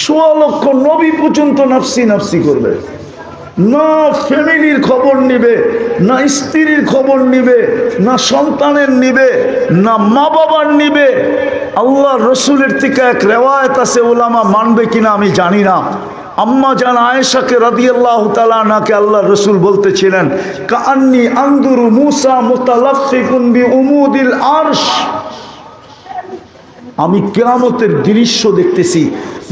সোয়া লক্ষ নবী পর্যন্ত নাফসি নাফসি করবে, না ফ্যামিলির খবর নিবে, না স্ত্রীর খবর নিবে, না সন্তানের নিবে, না মা বাবার নিবে। আল্লাহ রসুলের থেকে এক রেওয়ায়ত আছে, ওলামা মানবে কিনা আমি জানি না, আম্মা জান আয়েশাকে রাদিয়াল্লাহু তাআলা আনহাকে আল্লাহ রসুল বলতেছিলেন, কাআন্নী আনদুরু মুসা মুতালাফফিকুন বিউমুদিল আরশ, আমি কিয়ামতের দৃশ্য দেখতেছি,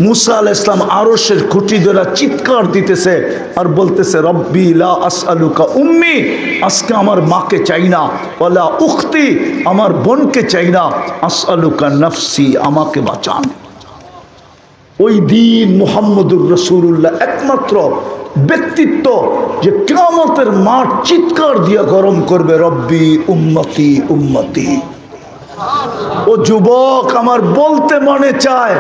মুসা আলাইহিস সালাম আরশের খুঁটি ধরে চিৎকার দিতেছে আর বলতেছে, রব্বি লা আসআলুকা উম্মি, আজকে আমার মাকে চাই না, ওয়ালা উখতি, আমার বোনকে চাই না, আসআলুকা নাফসি, আমাকে বাঁচান। ওই দিন মুহাম্মদুর রাসূলুল্লাহ একমাত্র ব্যক্তিত্ব যে কিয়ামতের মাঠ চিৎকার দিয়ে গরম করবে, রব্বি উম্মতি উম্মতি। ও যুবক, আমার বলতে মনে চায়,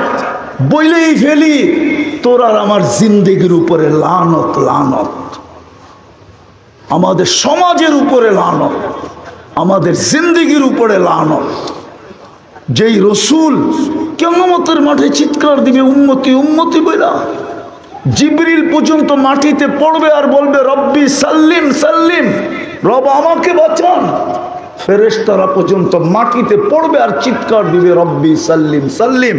বইলেই ফেলি, তোর আর আমার জিন্দেগির উপরে লানত, লানত আমাদের সমাজের উপরে লানত, আমাদের জিন্দেগির উপরে লানত। যেই রসুল কিয়ামতের মাঠে চিৎকার দিবে উম্মতি উম্মতি বইলা, জিবরিল পর্যন্ত মাটিতে পড়বে আর বলবে, রব্বি সাল্লিম সাল্লিম, রব আমাকে বাঁচান। ফেরেশতারা পর্যন্ত মাটিতে পড়বে আর চিৎকার দিবে, রব্বি সাল্লিম সাল্লিম,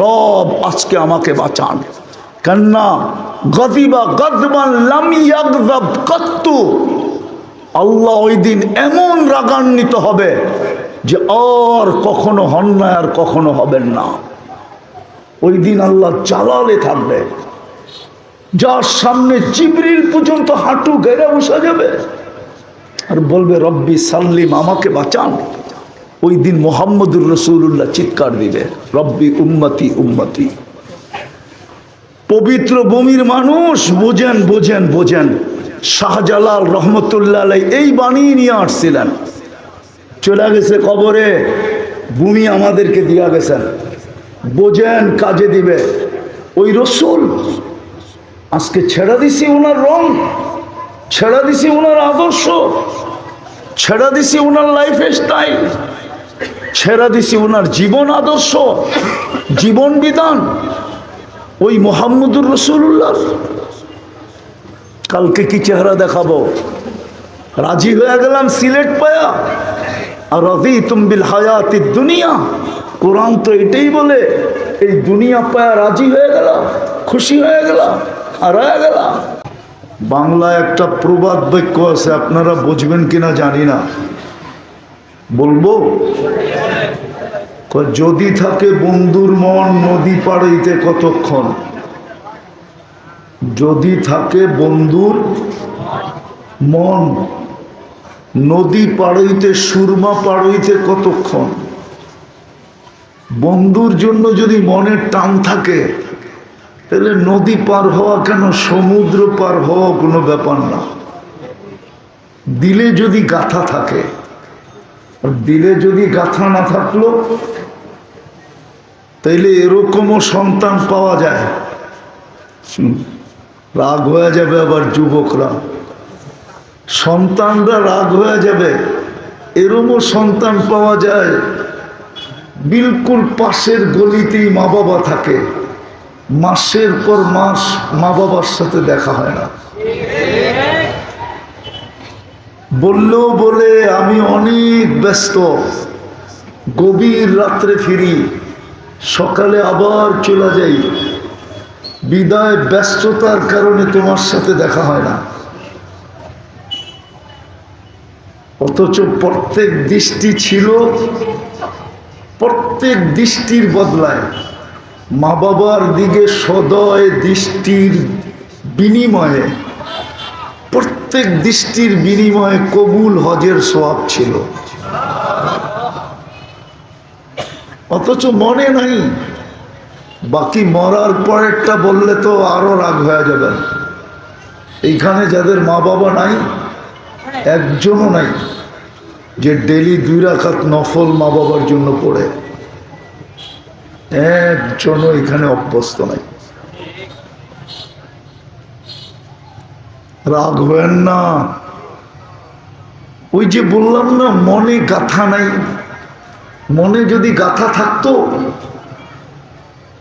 রব আজকে আমাকে বাঁচান। কান্না গদিবা গদবান লাম ইয়াগযাব কাত্তু, আল্লাহ ওই দিন এমন রাগান্বিত হবে যে আর কখনো হন না, আর কখনো হবেন না। ওই দিন আল্লাহ জালালে থাকবে, যার সামনে জিবরিল পর্যন্ত হাঁটু গেড়ে বসে যাবে আর বলবে, রব্বি সাল্লিম, আমাকে বাঁচান। ওই দিন মুহাম্মদুর রাসূলুল্লাহ চিৎকার দিবে, রব্বি উম্মতি উম্মতি। পবিত্র ভূমির মানুষ, বোঝেন বোঝেন বোঝেন, শাহজালাল রহমতুল্লাহ আলাইহি এই বাণী নিয়ে আসছিলেন, চলে গেছে কবরে, ভূমি আমাদেরকে দিয়া গেছেন, বোঝেন কাজে দিবে। ওই রসুল আজকে ছেড়ে দিছি ওনার রং, ছেড়ে দিছি ওনার আদর্শ, ছেড়ে দিছি ওনার লাইফ স্টাইল, ছেড়ে দিছি ওনার জীবন আদর্শ, জীবন বিধান, ওই মুহাম্মদুর রাসূলুল্লাহ। কালকে কি চেহারা দেখাবো? রাজি হয়ে গেলাম সিলেট পায়া, আর রাযীতুম বিল হায়াতিদ দুনিয়া, কোরআন তো এটাই বলে, এই দুনিয়া পায়া রাজি হয়ে গেলাম, খুশি হয়ে গেলাম, আর হয়ে গেলাম। বাংলায় একটা প্রবাদ বাক্য আছে, আপনারা বুঝবেন কিনা জানি না, বলবো? যদি থাকে বন্ধুর মন নদী পাড়াইতে কতক্ষণ, যদি থাকে বন্ধুর মন নদী পাড়াইতে, সুরমা পাড়াইতে কতক্ষণ। বন্ধুর জন্য যদি মনের টান থাকে, তাহলে নদী পার হওয়া কেন, সমুদ্র পার হওয়া কোনো ব্যাপার না। দিলে যদি গাথা থাকে, আর দিলে যদি গাথা না থাকলো, তাইলে এরকমও সন্তান পাওয়া যায়। রাগ হয়ে যাবে আবার যুবকরা, সন্তানরা রাগ হয়ে যাবে, এরকমও সন্তান পাওয়া যায় বিলকুল পাশের গলিতেই মা বাবা থাকে, মাসের পর মাস মা বাবার সাথে দেখা হয় না। বললেও বলে আমি অনেক ব্যস্ত, গভীর রাত্রে ফিরি, সকালে আবার চলে যাই, বিদায় ব্যস্ততার কারণে তোমার সাথে দেখা হয় না। অথচ প্রত্যেক দৃষ্টি ছিল, প্রত্যেক দৃষ্টির বদলায় মা বাবার দিকে সদয় দৃষ্টির বিনিময়ে, প্রত্যেক দৃষ্টির বিনিময়ে কবুল হজের সওয়াব ছিল, অথচ মনে নাই। বাকি মরার পরেরটা বললে তো আরো রাগ হয়ে যাবে। এইখানে যাদের মা বাবা নাই, একজনও নাই যে ডেলি 2 রাকাত নফল মা বাবার জন্য পড়ে, একজনও এখানে অভ্যস্ত নাই। রাগ হবেন না, ওই যে বললাম না, মনে গাথা নাই। মনে যদি গাথা থাকতো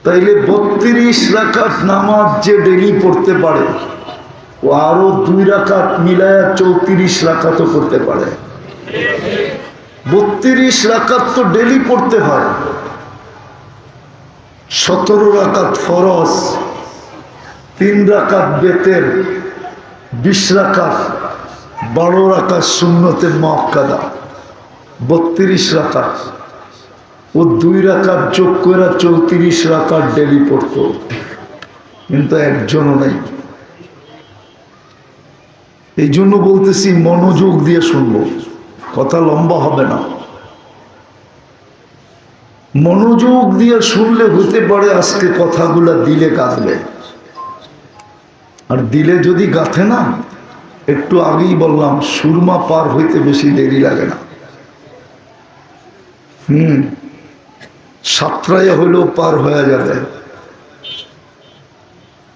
তাইলে 32 রাকাত নামাজ যে ডেলি পড়তে পারে ও আরো 2 রাকাত মিলায়া 34 রাকাতও করতে পারে। 32 রাকাত তো ডেলি পড়তে হয়। 17 রাকাত ফরজ, 3 রাকাত বেতের, 20 রাকাত, 12 রাকাত সুন্নতে মুআক্কাদা, 32 রাকাত। ও 2 রাকাত যোগ করে 34 রাকাত ডেলি পড়তো, কিন্তু একজনও নাই। এই জন্য বলতেছি মনোযোগ দিয়ে শুনবো, কথা লম্বা হবে না। মনোযোগ দিয়ে শুনলে হতে পারে আজকে কথাগুলা দিলে গাঁথবে, আর দিলে যদি গাঁথে না, একটু আগেই বললাম সুরমা পার হইতে বেশি দেরি লাগে না। সাতরাইয়া হলেও পার হয়ে যাবে।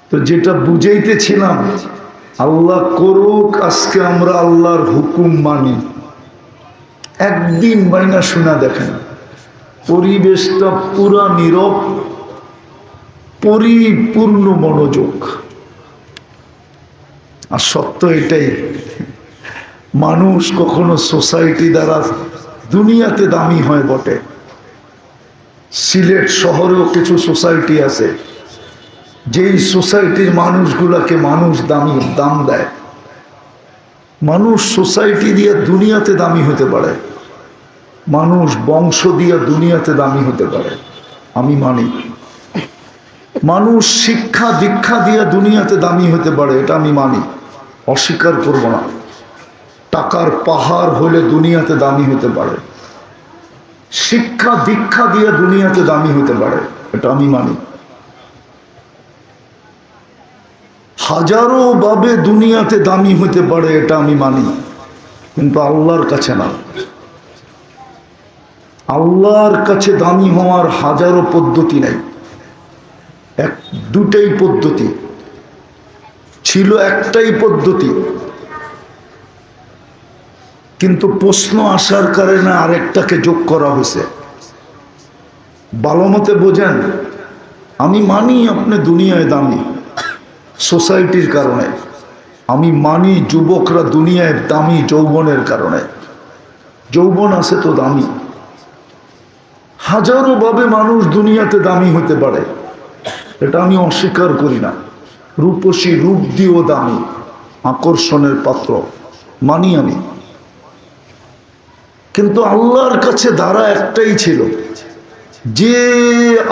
তো যেটা বুঝাইতেছিলাম, আল্লাহ করুক আজকে আমরা আল্লাহর হুকুম মানি। একদিন বাইনা শোনা দেখেন, পরিবেশটা পুরা নীরব, পরিপূর্ণ মনোযোগ। আর সত্য এটাই, মানুষ কখনো সোসাইটি দ্বারা দুনিয়াতে দামি হয় বটে। সিলেট শহরেও কিছু সোসাইটি আছে, যেই সোসাইটির মানুষগুলাকে মানুষ দাম দেয়। মানুষ সোসাইটি দিয়ে দুনিয়াতে দামি হতে পারে, মানুষ বংশ দিয়ে দুনিয়াতে দামি হতে পারে, আমি মানি। মানুষ শিক্ষা দীক্ষা দিয়ে দুনিয়াতে দামি হতে পারে, এটা আমি মানি, অস্বীকার করব না। টাকার পাহাড় হলে দুনিয়াতে দামি হতে পারে, শিক্ষা দীক্ষা দিয়ে দুনিয়াতে দামি হতে পারে, এটা আমি মানি। হাজারো ভাবে দুনিয়াতে দামি হতে পারে, এটা আমি মানি, কিন্তু আল্লাহর কাছে না। আল্লাহর কাছে দামি হওয়ার হাজারো পদ্ধতি নাই, দুটাই পদ্ধতি ছিল, একটাই পদ্ধতি, কিন্তু প্রশ্ন আসার কারণে আরেকটাকে যোগ করা হয়েছে। ভালো মতে বোঝেন, আমি মানি আপনি দুনিয়ায় দামি সোসাইটির কারণে, আমি মানি যুবকরা দুনিয়ায় দামি যৌবনের কারণে। যৌবন আছে তো দামি, হাজারো ভাবে মানুষ দুনিয়াতে দামি হতে পারে, এটা আমি অস্বীকার করি না। রূপসী রূপ দিয়েও দামি, আকর্ষণের পাত্র, মানি আমি। কিন্তু আল্লাহর কাছে ধারা একটাই ছিল, যে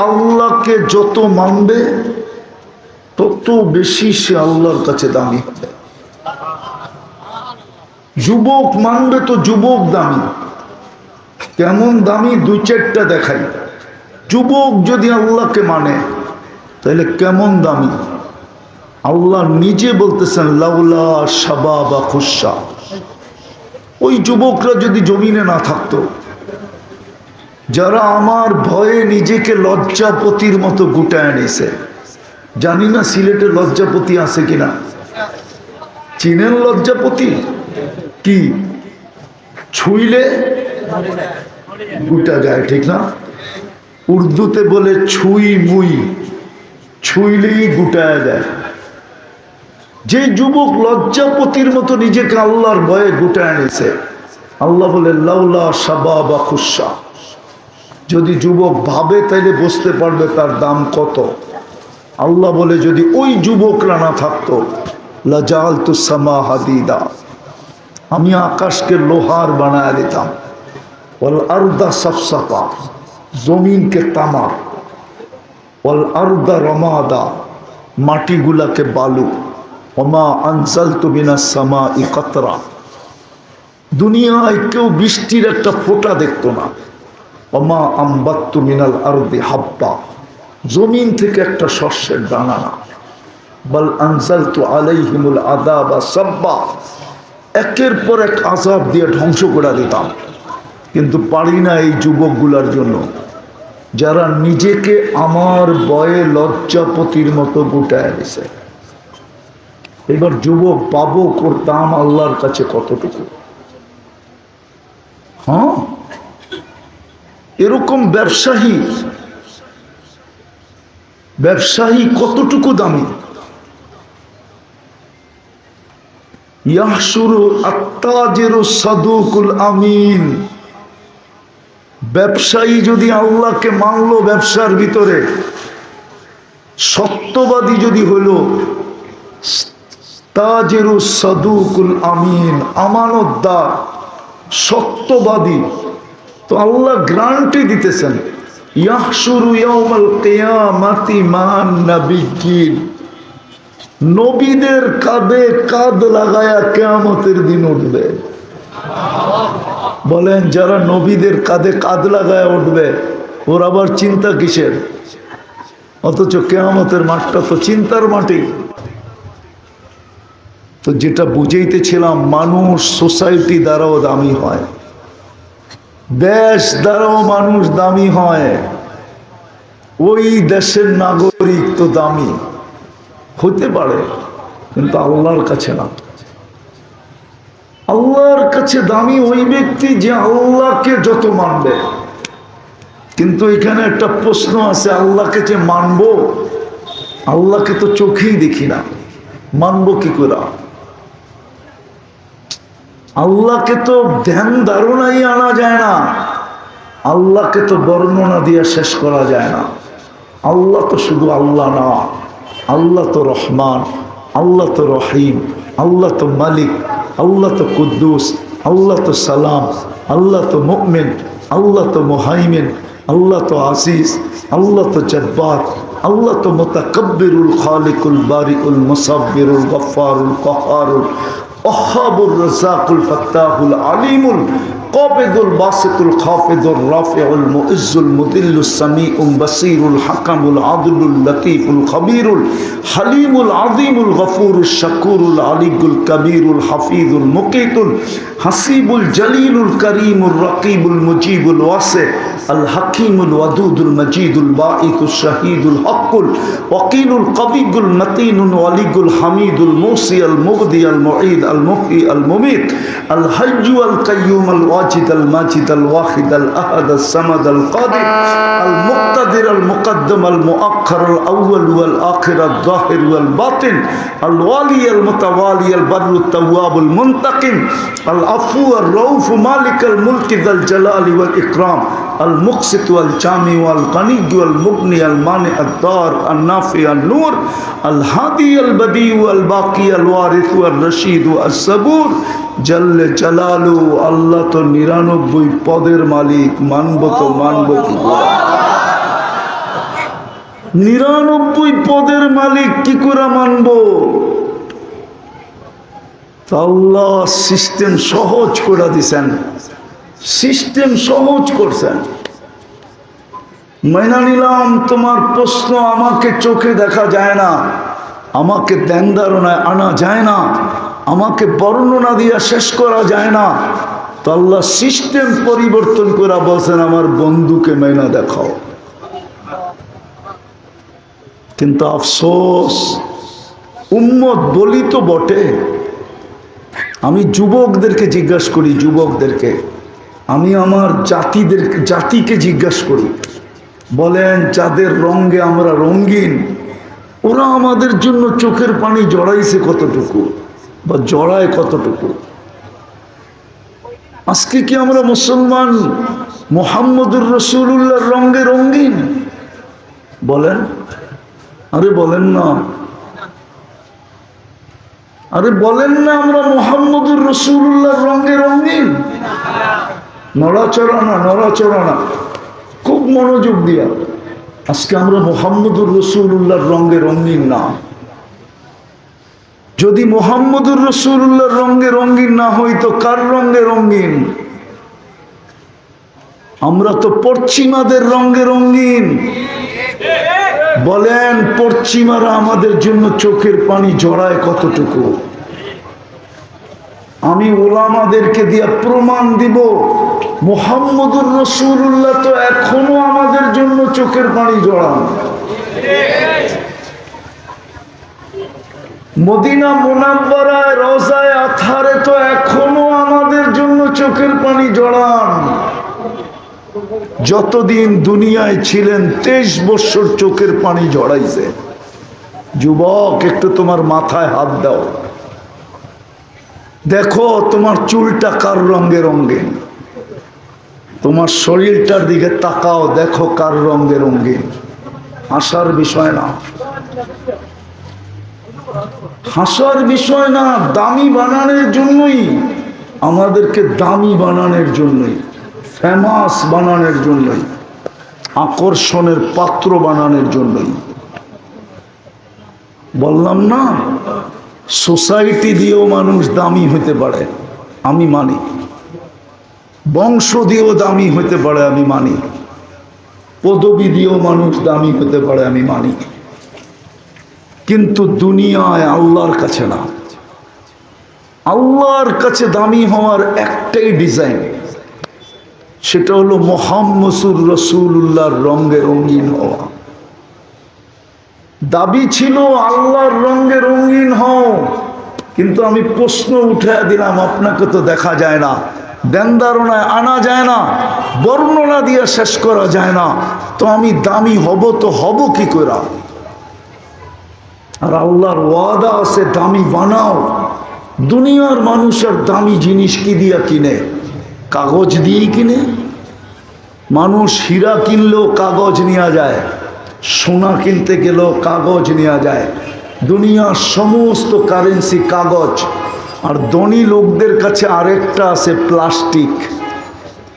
আল্লাহকে যত মানবে তত বেশি সে আল্লাহর কাছে দামি হবে। যুবক মানবে তো যুবক দামি, কেমন দামি 2-4টা দেখাই। যুবক যদি আল্লাহকে মানে তাহলে কেমন দামি। আল্লাহ নিজে বলতেছেন লাউলা শাবাবা খুশা, ওই যুবকরা যদি জমিনে না থাকতো, যারা আমার ভয়ে নিজেকে লজ্জাপতির মতো গুটায় নিছে। জানি না সিলেটে লজ্জাপতি আছে কিনা, চীনের লজ্জাপতি কি ছুইলে গুটা যায়, ঠিক না? উর্দুতে বলে ছুই মুই, ছুইলেই গুটায় যায়। যে যুবক লজ্জাপতির মতো নিজেকে আল্লাহর ভয়ে গুটায় নিছে, আল্লাহ বলে লাউলা শাবাবা খুশা। যদি যুবক ভাবে তাইলে বুঝতে পারবে তার দাম কত। আল্লাহ বলে যদি ওই যুবকরা না থাকতো, লাজালতু সামা হাদিদা, আমি আকাশকে লোহার বানায় দিতাম, ওয়াল আরদা সাফসাফা, জমিনকে তামা, ওয়াল আরদা রমাদা, মাটিগুলাকে বালু, ওমা আনজালতু মিনাস সামাই কাতরা, দুনিয়ায় কেউ বৃষ্টির একটা ফোঁটা দেখতো না। ওমা আম্বাত্তু মিনাল আরদি হাব্বা, জমিন থেকে একটা শস্যের দানা না। বাল আনজালতু আলাইহিমুল আযাবা সাব্বা, একের পর এক আযাব দিয়ে ধ্বংস করে দিতাম। কিন্তু পারি না এই যুবকগুলার জন্য, যারা নিজেকে আমার ভয়ে লজ্জাপতির মতো গুটায় দিছে। এবার যুবক পাবো করতাম আল্লাহর কাছে কতটুকু? হ্যাঁ, এরকম ব্যবসায়ী ব্যবসায়ী কতটুকু দামি? ইয়াহশুরু আত্তাজিরু সাদুকুল আমিন। ব্যবসায়ী যদি আল্লাহকে মানলো, ব্যবসার ভিতরে সত্যবাদী যদি হলো, তাজিরু সাদুকুল আমিন, আমানতদার সত্যবাদী, তো আল্লাহ গ্যারান্টি দিতেছেন ইয়াহশুরু ইয়াউমাল কিয়ামাতি মান নাবিয়্যিন, নবীদের কাঁধে কাঁধ লাগায়া কিয়ামতের দিন উঠবে। বলেন, যারা নবীদের কাঁধে কাঁধ লাগায়া উঠবে ওর আবার চিন্তা কিসের? অথচ কিয়ামতের মাঠটা তো চিন্তার মাটি। তো যেটা বুঝাইতেছিলাম, মানুষ সোসাইটি দ্বারাও দামি হয়, দেশ দ্বারাও মানুষ দামি হয়। ওই দেশের নাগরিক তো দামি হতে পারে, কিন্তু আল্লাহর কাছে না। আল্লাহর কাছে দামি ওই ব্যক্তি যে আল্লাহকে যত মানবে। কিন্তু এখানে একটা প্রশ্ন আছে, আল্লাহকে যে মানবো, আল্লাহকে তো চোখেই দেখি না, মানবো কি করে? আল্লাহকে তো ধ্যান ধারণাই আনা যায় না, আল্লাহকে তো বর্ণনা দিয়ে শেষ করা যায় না। আল্লাহ তো শুধু আল্লাহ না, আল্লাহ তো রহমান, আল্লাহ তো রহিম, আল্লাহ তো মালিক, আল্লাহ তো কুদ্দুস, আল্লাহ তো সালাম, আল্লাহ তো মুমিন, আল্লাহ তো মুহাইমিন, আল্লাহ তো আজিজ, আল্লাহ তো জব্বার, আল্লাহ তো মুতাকাব্বিরুল খালিকুল বারিউল মুসাব্বিরুল গফফারুল কাহ্হারুল ওয়াহ্হাবুর রাযাকুল ফাত্তাহুল আলিমুল কাবিদুল বাসিতুল খাফিদুর রাফিউল মুইজ্জুল মুদিল্লুস সামিউল বাসীরুল হাকামুল আদলুল লতীফুল খবীরুল হালিমুল আযীমুল গফুরুশ শাকুরুল আলিয়ুল কবীরুল হাফিজুল মুকীতুল হাসিবুল জলিলুল করিমুর রকিবুল মুজিবুল ওয়াসি আল হাকিমুল ওয়াদুদুল মজিদুল বাঈতুশ শাহীদুল হকুল ওয়াকিলুল কবিয়ুল মতিনুল ওয়ালিগুল হামিদুল মুসি আল মুগদি আল মুঈদ আল মুহয়ি আল মুমীত আল হাইয়্যু আল কাইয়্যুম আল ওয়াজিদ আল মাজিদ আল ওয়াহিদ আল আহাদ আল সামাদ আল কাদির আল মুক্তাদির আল মুকদ্দম আল মুআক্খার আল আউয়াল ওয়াল আখির আল যাহির ওয়াল বাতিন আল ওয়ালি আল মুতাওয়ালি আল বাররুত তাওয়াবুল মুনতাকিম আল আফু আর রউফ মালিক আল মুলক যাল জালালি ওয়াল ইকরাম المقسط والجامع والغني والمغني المانع الضار النافع النور الهادي البديع الباقي الوارث والرشيد الصبور জল জালালু। আল্লাহ তো 99 পদের মালিক, মানব তো মানব কি করে? 99 পদের মালিক কি করে মানব? আল্লাহ সিস্টেম সহজ করে দিছেন, সিস্টেম সহজ করছেন। মাইনা নিলাম তোমার প্রশ্ন, আমাকে চোখে দেখা যায় না, আমাকে ধ্যান ধারণায় আনা যায় না, আমাকে বর্ণনা দিয়ে শেষ করা যায় না, তো আল্লাহ সিস্টেম পরিবর্তন করে বলছেন আমার বন্ধুকে মাইনা দেখাও। কিন্তু আফসোস, উম্মত বলি তো বটে। আমি যুবকদেরকে জিজ্ঞাসা করি, যুবকদেরকে আমি আমার জাতিকে জিজ্ঞাসা করি, বলেন যাদের রঙে আমরা রঙিন, ওরা আমাদের জন্য চোখের পানি জড়াইছে কতটুকু বা জড়ায় কতটুকু? আজকে কি আমরা মুসলমান মুহাম্মদুর রাসূলুল্লাহর রঙে রঙিন? বলেন, আরে বলেন না, আরে বলেন না আমরা মুহাম্মদুর রাসূলুল্লাহর রঙে রঙিন? নড়াচড়া না, নড়াচড়া না, খুব মনোযোগ দিয়া। আজকে আমরা মুহাম্মদুর রাসূলুল্লাহর রঙে রঙিন না। যদি মুহাম্মদুর রাসূলুল্লাহর রঙে রঙিন না হইতো কার রঙে রঙিন? আমরা তো পশ্চিমাদের রঙে রঙিন। বলেন পশ্চিমারা আমাদের জন্য চোখের পানি জড়ায় কতটুকু? আমি ওলামাদেরকে দিয়ে প্রমাণ দিব মুহাম্মদুর রাসূলুল্লাহ তো এখনো আমাদের জন্য চোখের পানি জড়ান। মদিনা মুনাব্বারায় রওজায়ে আতহারে তো এখনো আমাদের জন্য চোখের পানি জড়ান। যতদিন দুনিয়ায় ছিলেন 23 বছর চোখের পানি ঝরাইছে। যুবক, একটু তোমার মাথায় হাত দাও, দেখো তোমার চুলটা কার রঙে রঙিন, তোমার শরীরটার দিকে তাকাও, দেখো কার রঙে রঙিন। হাসার বিষয় না, হাসার বিষয় না। দামি বানানোর জন্যই, আমাদেরকে দামি বানানোর জন্যই, ফেমাস বানানোর জন্যই, আকর্ষণের পাত্র বানানোর জন্যই। বললাম না, সোসাইটি দিয়েও মানুষ দামি হতে পারে, আমি মানি। বংশ দিয়েও দামি হতে পারে, আমি মানি। পদবি দিয়েও মানুষ দামি হতে পারে, আমি মানি। কিন্তু দুনিয়ায় আল্লাহর কাছে না। আল্লাহর কাছে দামি হওয়ার একটাই ডিজাইন, সেটা হলো মুহাম্মদুর রাসূলুল্লাহর রঙে রঙিন হওয়া। দাবি ছিল আল্লাহর রঙে রঙিন হও, কিন্তু আমি প্রশ্ন উঠে দিলাম, আপনাকে তো দেখা যায় না, ধ্যান ধারণায় আনা যায় না, বর্ণনা দিয়ে শেষ করা যায় না, তো আমি দামি হব তো হব কি করে? আর আল্লাহর ওয়াদা আছে দামি বানাও। দুনিয়ার মানুষের দামি জিনিস কি দিয়া কিনে? কাগজ দিয়ে কিনে। মানুষ হীরা কিনলেও কাগজ নেওয়া যায়, সোনা কিনতে গেলেও কাগজ নেওয়া যায়। দুনিয়ার সমস্ত কারেন্সি কাগজ। আর ধনী লোকদের কাছে আরেকটা আছে প্লাস্টিক,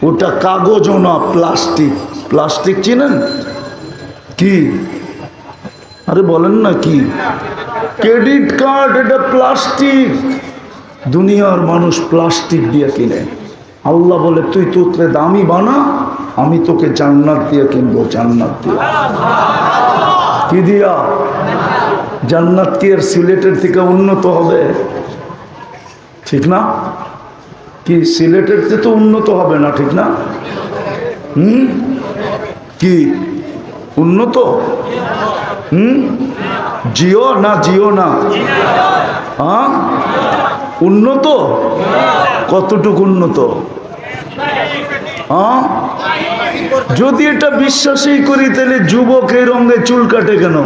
ওটা কাগজও না, প্লাস্টিক। প্লাস্টিক চিনেন কি? আরে বলেন না কি? ক্রেডিট কার্ড, এটা প্লাস্টিক। দুনিয়ার মানুষ প্লাস্টিক দিয়ে কিনে। আল্লাহ বলে তুই তোকে দামি বানা, আমি তোকে জান্নাত দিয়ে কিনবো। জান্নাত দিয়ে কি দিয়া? জান্নাত কি আর সিলেটের থেকে উন্নত হবে? ঠিক না? কি সিলেটের থেকে তো উন্নত হবে না, ঠিক না? কি উন্নত? জিও না, জিও না, হ্যাঁ উন্নত। কতটুকু উন্নত? হ্যাঁ, যদি এটা বিশ্বাসই করি, তাহলে যুবক এই রঙে চুল কাটে কেন?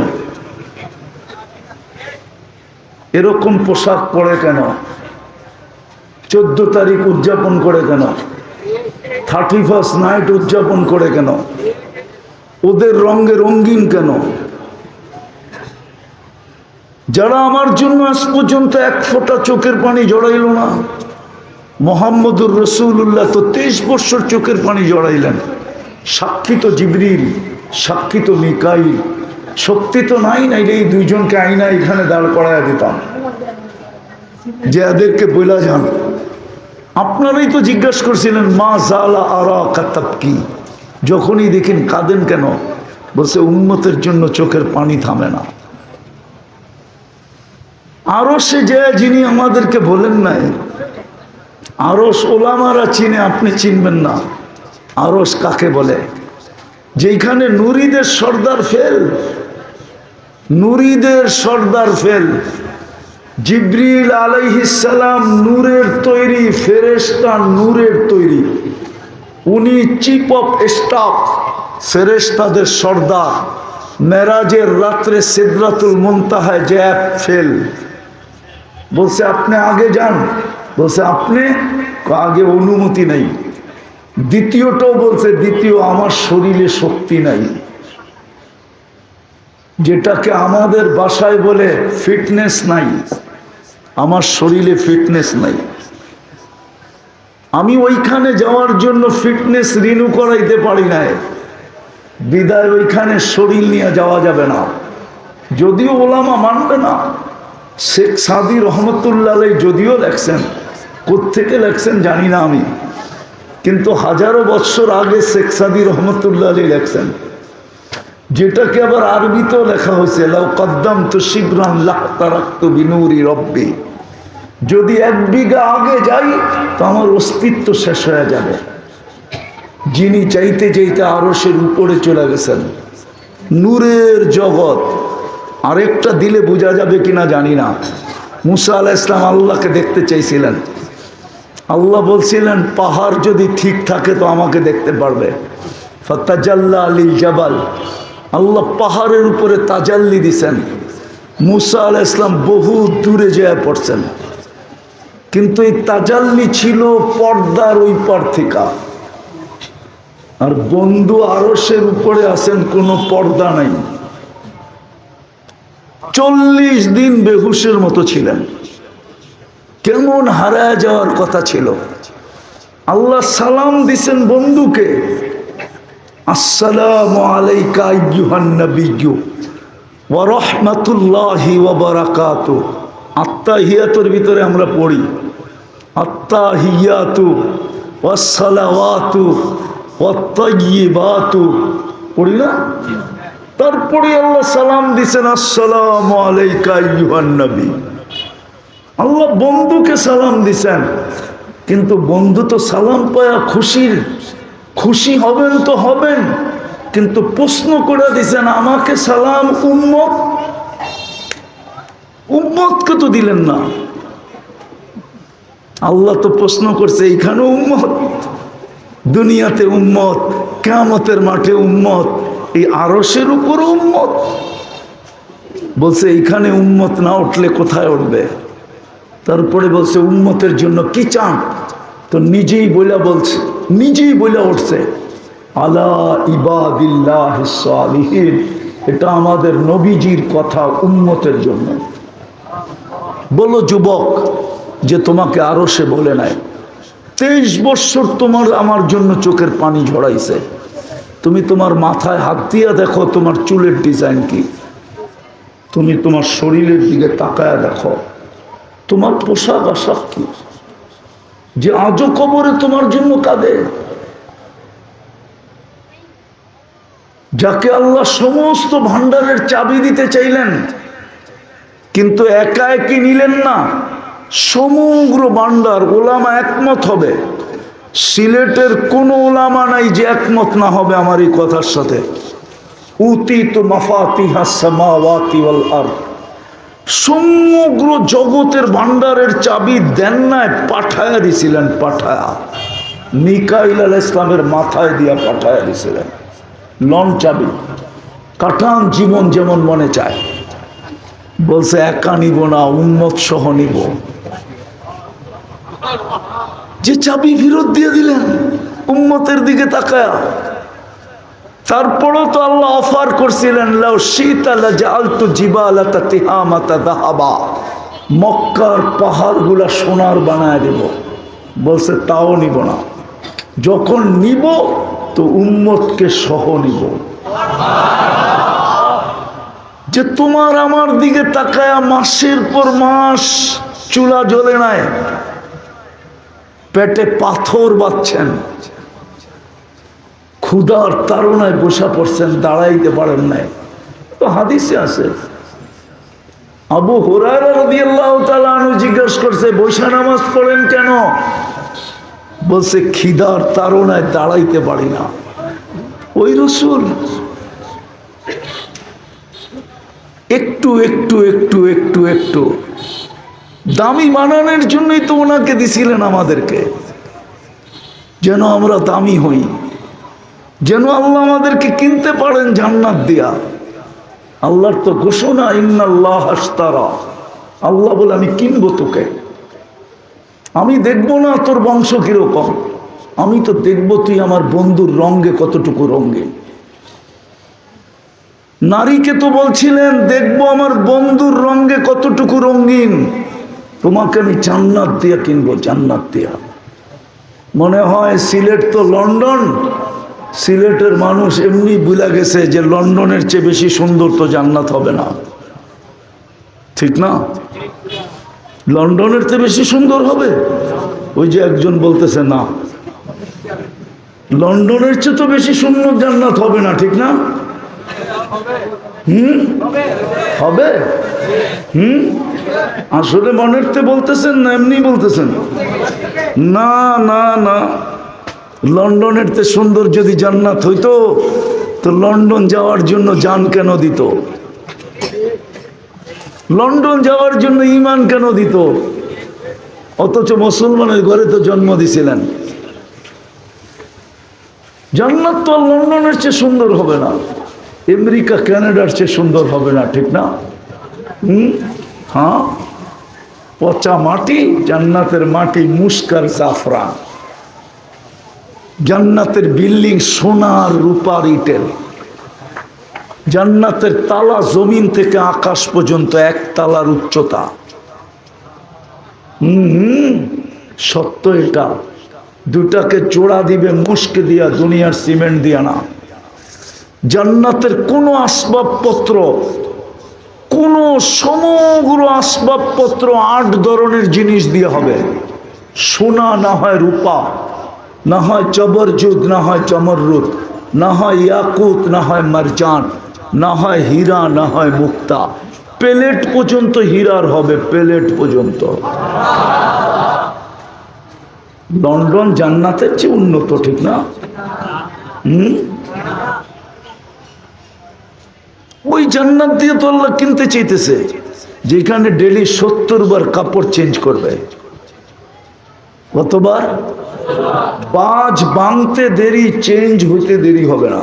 এরকম পোশাক পরে কেন? 14 তারিখ উদযাপন করে কেন? 31st নাইট উদযাপন করে কেন? ওদের রঙে রঙিন কেন? যারা আমার জন্য আজ পর্যন্ত এক ফোঁটা চোখের পানি জড়াইল না, মুহাম্মদুর রাসূলুল্লাহ তো 23 বছর চোখের পানি জড়াইলেন। সাক্ষী তো জিবরিল, সাক্ষী তো মিকাইল। শক্তি তো নাই, নাইলে এই দুইজনকে আইনা এখানে দাঁড় করাইয়া দিতাম যে এদেরকে বইলা যান। আপনারাই তো জিজ্ঞাসা করছিলেন মা জালা আরা কাতাব কি, যখনই দেখেন কাঁদেন কেন? বলছে উম্মতের জন্য চোখের পানি থামে না। আরো সে যে যিনি আমাদেরকে বলেন নাই, আরশ ওলামারা চিনে, আপনি চিনবেন না। আরশ কাকে বলে? যেখানে নুরীদের সর্দার ফেল, নুরীদের সর্দার ফেল। জিবরিল আলাইহিস সালাম নূরের তৈরি ফেরেশতা, নূরের তৈরি। উনি চিফ অফ স্টাফ, ফেরেশতাদের সর্দার। মেরাজের রাত্রে সিদরাতুল মুনতাহায় জ্যাব ফেল। বলছে আপনি আগে যান। বলছে আপনি আগে, অনুমতি নাই। দ্বিতীয়টাও বলছে, দ্বিতীয় আমার শরীরে শক্তি নাই, যেটাকে আমাদের ভাষায় বলে ফিটনেস নাই। আমার শরীরে ফিটনেস নাই, আমি ওইখানে যাওয়ার জন্য ফিটনেস রিনিউ করাইতে পারি নাই। বিদায় ওইখানে শরীর নিয়ে যাওয়া যাবে না। যদিও ওলামা মানবে না। শেখ সাদি রহমতুল্লাহ আলাইহি যদিও লেখছেন, কোত্থেকে লেখছেন জানি না আমি, কিন্তু হাজারো বৎসর আগে শেখ সাদি রহমতুল্লাহ আলাইহি লেখছেন, যেটাকে আবার আরবিতেও লেখা হয়েছে লাউ কদ্দামতু শিবরান লাহতারাকতু বিনূরি রব্বি। যদি 1 বিঘা আগে যাই তো আমার অস্তিত্ব শেষ হয়ে যাবে। যিনি চাইতে চাইতে আরশের উপরে চলে গেছেন, নূরের জগৎ। আরেকটা দিলে বোঝা যাবে কিনা জানি না। মুসা আলাইহিস সালাম আল্লাহকে দেখতে চাইছিলেন। আল্লাহ বলছিলেন পাহাড় যদি ঠিক থাকে তো আমাকে দেখতে পারবে। ফাতাজাল্লা লিল জাবাল, আল্লাহ পাহাড়ের উপরে তাজাল্লি দিছেন। মুসা আলাইহিস সালাম বহু দূরে যেয়ে পড়ছেন, কিন্তু এই তাজাল্লি ছিল পর্দার ওই পার থেকে। আর বন্ধু আরশের উপরে আছেন, কোনো পর্দা নাই। 40 দিন বেহুশের মতো ছিলেন, কেমন হারায় যাওয়ার কথা ছিল। আল্লাহ সালাম দিছেন বন্ধুকে, আসসালামু আলাইকা আইয়ুহান নাবিয়্যু ওয়া রাহমাতুল্লাহি ওয়া বারাকাতুহু। আত্তাহিয়াতুর ভিতরে আমরা পড়ি আত্তাহিয়াতু ওয়াস সালাওয়াতু ওয়াত তাইয়্যিবাতু, পড়ি না? তারপরে আল্লাহ সালাম দিছেন আসসালামু আলাইকা আইয়ুহান নবী। আল্লাহ বন্ধুকে সালাম দিছেন, কিন্তু বন্ধু তো সালাম পায়া খুশি হবেন তো হবেন, কিন্তু প্রশ্ন করে দিছেন আমাকে সালাম উম্মতকে তো দিলেন না। আল্লাহ তো প্রশ্ন করছে এইখানে উম্মত, দুনিয়াতে উম্মত, কিয়ামতের মাঠে উম্মত, এই আরশের উপর উম্মত। বলছে এইখানে উম্মত না উঠলে কোথায় উঠবে? তারপরে বলছে উম্মতের জন্য কি চান? তো নিজেই বইলা উঠছে আলা ইবাদিল্লাহিস সালিহিন, এটা আমাদের নবীজির কথা উম্মতের জন্য। বলো যুবক যে তোমাকে আরশে বলে নাই, 23 বছর তোমার আমার জন্য চোখের পানি ঝরাইছে। তুমি তোমার মাথায় হাত দিয়া দেখো তোমার চুলের ডিজাইন কি, তুমি তোমার শরীরের দিকে তাকায় দেখো তোমার পোশাক আশাক কি, যে আজও কবরে তোমার জন্য কাঁদে। যাকে আল্লাহ সমস্ত ভান্ডারের চাবি দিতে চাইলেন, কিন্তু একা একই নিলেন না, সমগ্র ভান্ডার। ওলামা একমত হবে, সিলেটের কোন ওলামা নাই যে একমত না হবে আমার এই কথার সাথে। উতিতু মাফাতিহাস সামাওয়াতি ওয়াল আরদ, সমগ্র জগতের ভান্ডারের চাবি দেন নাই, পাঠায়া দিছিলেন। মিকাইল আলাইহিস সালামের মাথায় দিয়া পাঠায়া দিছিলেন লন চাবি। কাটান জীবন যেমন মনে চায়। বলছে একা নিব না, উম্মত সহ নিব। যে চাবি ফেরত দিয়ে দিলেন উম্মতের দিকে তাকায়া। তারপরও তো আল্লাহ অফার করছিলেন লাউ শিতা লাজআলতু জিবালাতা তিহামাতা যাহাবা, মক্কার পাহাড়গুলা সোনার বানায় দেব। বলছে তাও নিব না, যখন নিব তো উম্মতকে সহ নিব। যে তোমার আমার দিকে তাকায়া মাসের পর মাস চুলা জ্বলে নাই, পেটে পাথর বাঁধছেন, ক্ষুধার তাড়নায় বসা পড়ছেন, দাঁড়াইতে পারেন নাই। তো হাদিসে আছে, আবু হুরায়রা রাদিয়াল্লাহু তাআলা আনহু জিজ্ঞাসা করছে বৈশা নামাজ পড়েন কেন? বলছে খিদার তাড়নায় দাঁড়াইতে পারি না। ওই রাসূল একটু একটু একটু একটু একটু দামি বানানোর জন্যই তো ওনাকে দিছিলেন আমাদেরকে, যেন আমরা দামি হই, যেন আল্লাহ আমাদেরকে কিনতে পারেন জান্নাত দিয়া। আল্লাহর তো ঘোষণা ইন্নাল্লাহ আশতারা, আল্লাহ বলে আমি কিনবো তোকে। আমি দেখবো না তোর বংশ কিরকম, আমি তো দেখবো তুই আমার বন্ধুর রঙে কতটুকু রঙে। নারীকে তো বলছিলেন দেখবো আমার বন্ধুর রঙে কতটুকু রঙিন, তোমাকে আমি জান্নাত দিয়া কিনবো, জান্নাত দিয়া। মনে হয় সিলেট তো লন্ডন, সিলেটের মানুষ এমনি ভুলে গেছে যে লন্ডনের চেয়ে বেশি সুন্দর তো জান্নাত হবে না, ঠিক না? লন্ডনের চেয়ে বেশি সুন্দর হবে। ওই যে একজন বলতেছে না, লন্ডনের চেয়ে তো বেশি সুন্দর জান্নাত হবে না, ঠিক না? হবে। আসলে মনের তে বলতেছেন না এমনি বলতেছেন? না না না, লন্ডনের তে সুন্দর যদি জান্নাত হইতো তো লন্ডন যাওয়ার জন্য জান কেন দিত? লন্ডন যাওয়ার জন্য ঈমান কেন দিত? অথচ মুসলমানের ঘরে তো জন্ম দিছিলেন। জান্নাত তো আর লন্ডনের চেয়ে সুন্দর হবে না, আমেরিকা কানাডার চেয়ে সুন্দর হবে না, ঠিক না? হ্যাঁ, পচা মাটি, জান্নাতের মাটি মুস্কার জাফরান, জান্নাতের বিল্ডিং সোনার রূপার ইটের, জান্নাতের তালা জমিন থেকে আকাশ পর্যন্ত এক তালার উচ্চতা। সত্য এটা। দুটাকে জোড়া দিবে মুস্ক দিয়া, দুনিয়ার সিমেন্ট দিয়া না। জান্নাতের কোনো আসবাবপত্র, কোন সমগ্র আসবাবপত্র 8 ধরনের জিনিস দিয়ে হবে। সোনা না হয় রূপা, না হয় চবরজুদ, না হয় চমররুদ, না হয় ইয়াকুত, না হয় মারজান, না হয় হীরা, না হয় মুক্তা। প্লেট পর্যন্ত হীরার হবে, প্লেট পর্যন্ত। লন্ডন জান্নাতের চেয়ে উন্নত, ঠিক না? ওই জান্নাত দিয়ে তো আল্লাহ কিনতে চাইতেছে, যেখানে ডেলি 70 বার কাপড় চেঞ্জ করবে। কতবার? বাজ ভাঙতে দেরি, চেঞ্জ হইতে দেরি হবে না।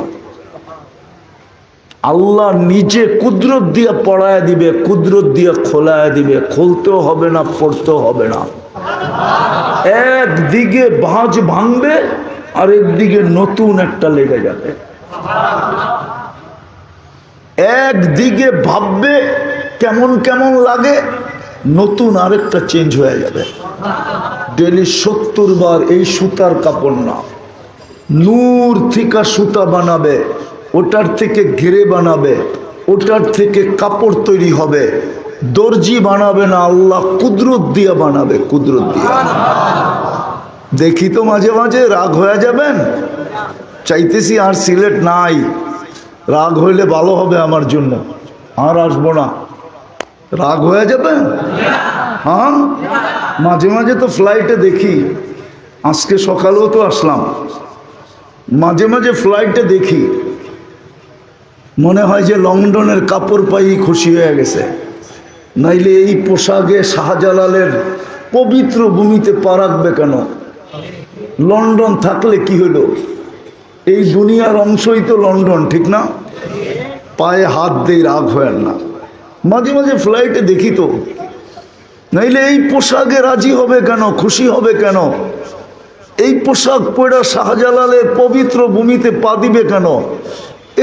আল্লাহ নিজে কুদরত দিয়ে পড়ায় দিবে, কুদরত দিয়ে খোলায় দিবে, খুলতেও হবে না, পড়তেও হবে না। একদিকে ভাঁজ ভাঙবে, আর একদিকে নতুন একটা লেগে যাবে। একদিকে ভাববে কেমন কেমন লাগে, নতুন আরেকটা চেঞ্জ হয়ে যাবে। ডেলি 70 বার এই সুতার কাপড় না, নূর থেকে সুতা বানাবে, ওটার থেকে ঘেরে বানাবে, ওটার থেকে কাপড় তৈরি হবে। দর্জি বানাবে না, আল্লাহ কুদরত দিয়ে বানাবে, কুদরত দিয়ে। দেখি তো মাঝে মাঝে রাগ হয়ে যাবেন, চাইতেছি আর সিলেট নাই, রাগ হইলে ভালো হবে আমার জন্য, আর আসবো না। রাগ হয়ে যাবেন? হ্যাঁ, মাঝে মাঝে তো ফ্লাইটে দেখি, আজকে সকালেও তো আসলাম, মাঝে মাঝে ফ্লাইটে দেখি, মনে হয় যে লন্ডনের কাপড় পাই খুশি হয়ে গেছে। নাইলে এই পোশাকে শাহজালালের পবিত্র ভূমিতে পা রাখবে কেন? লন্ডন থাকলে কি হলো? এই দুনিয়ার অংশই তো লন্ডন, ঠিক না? পায়ে হাত দিয়ে রাগ হয় না। মাঝে মাঝে ফ্লাইটে দেখি তো, নাইলে এই পোশাকে রাজি হবে কেন, খুশি হবে কেন? এই পোশাক পরে শাহজালালের পবিত্র ভূমিতে পা দিবে কেন?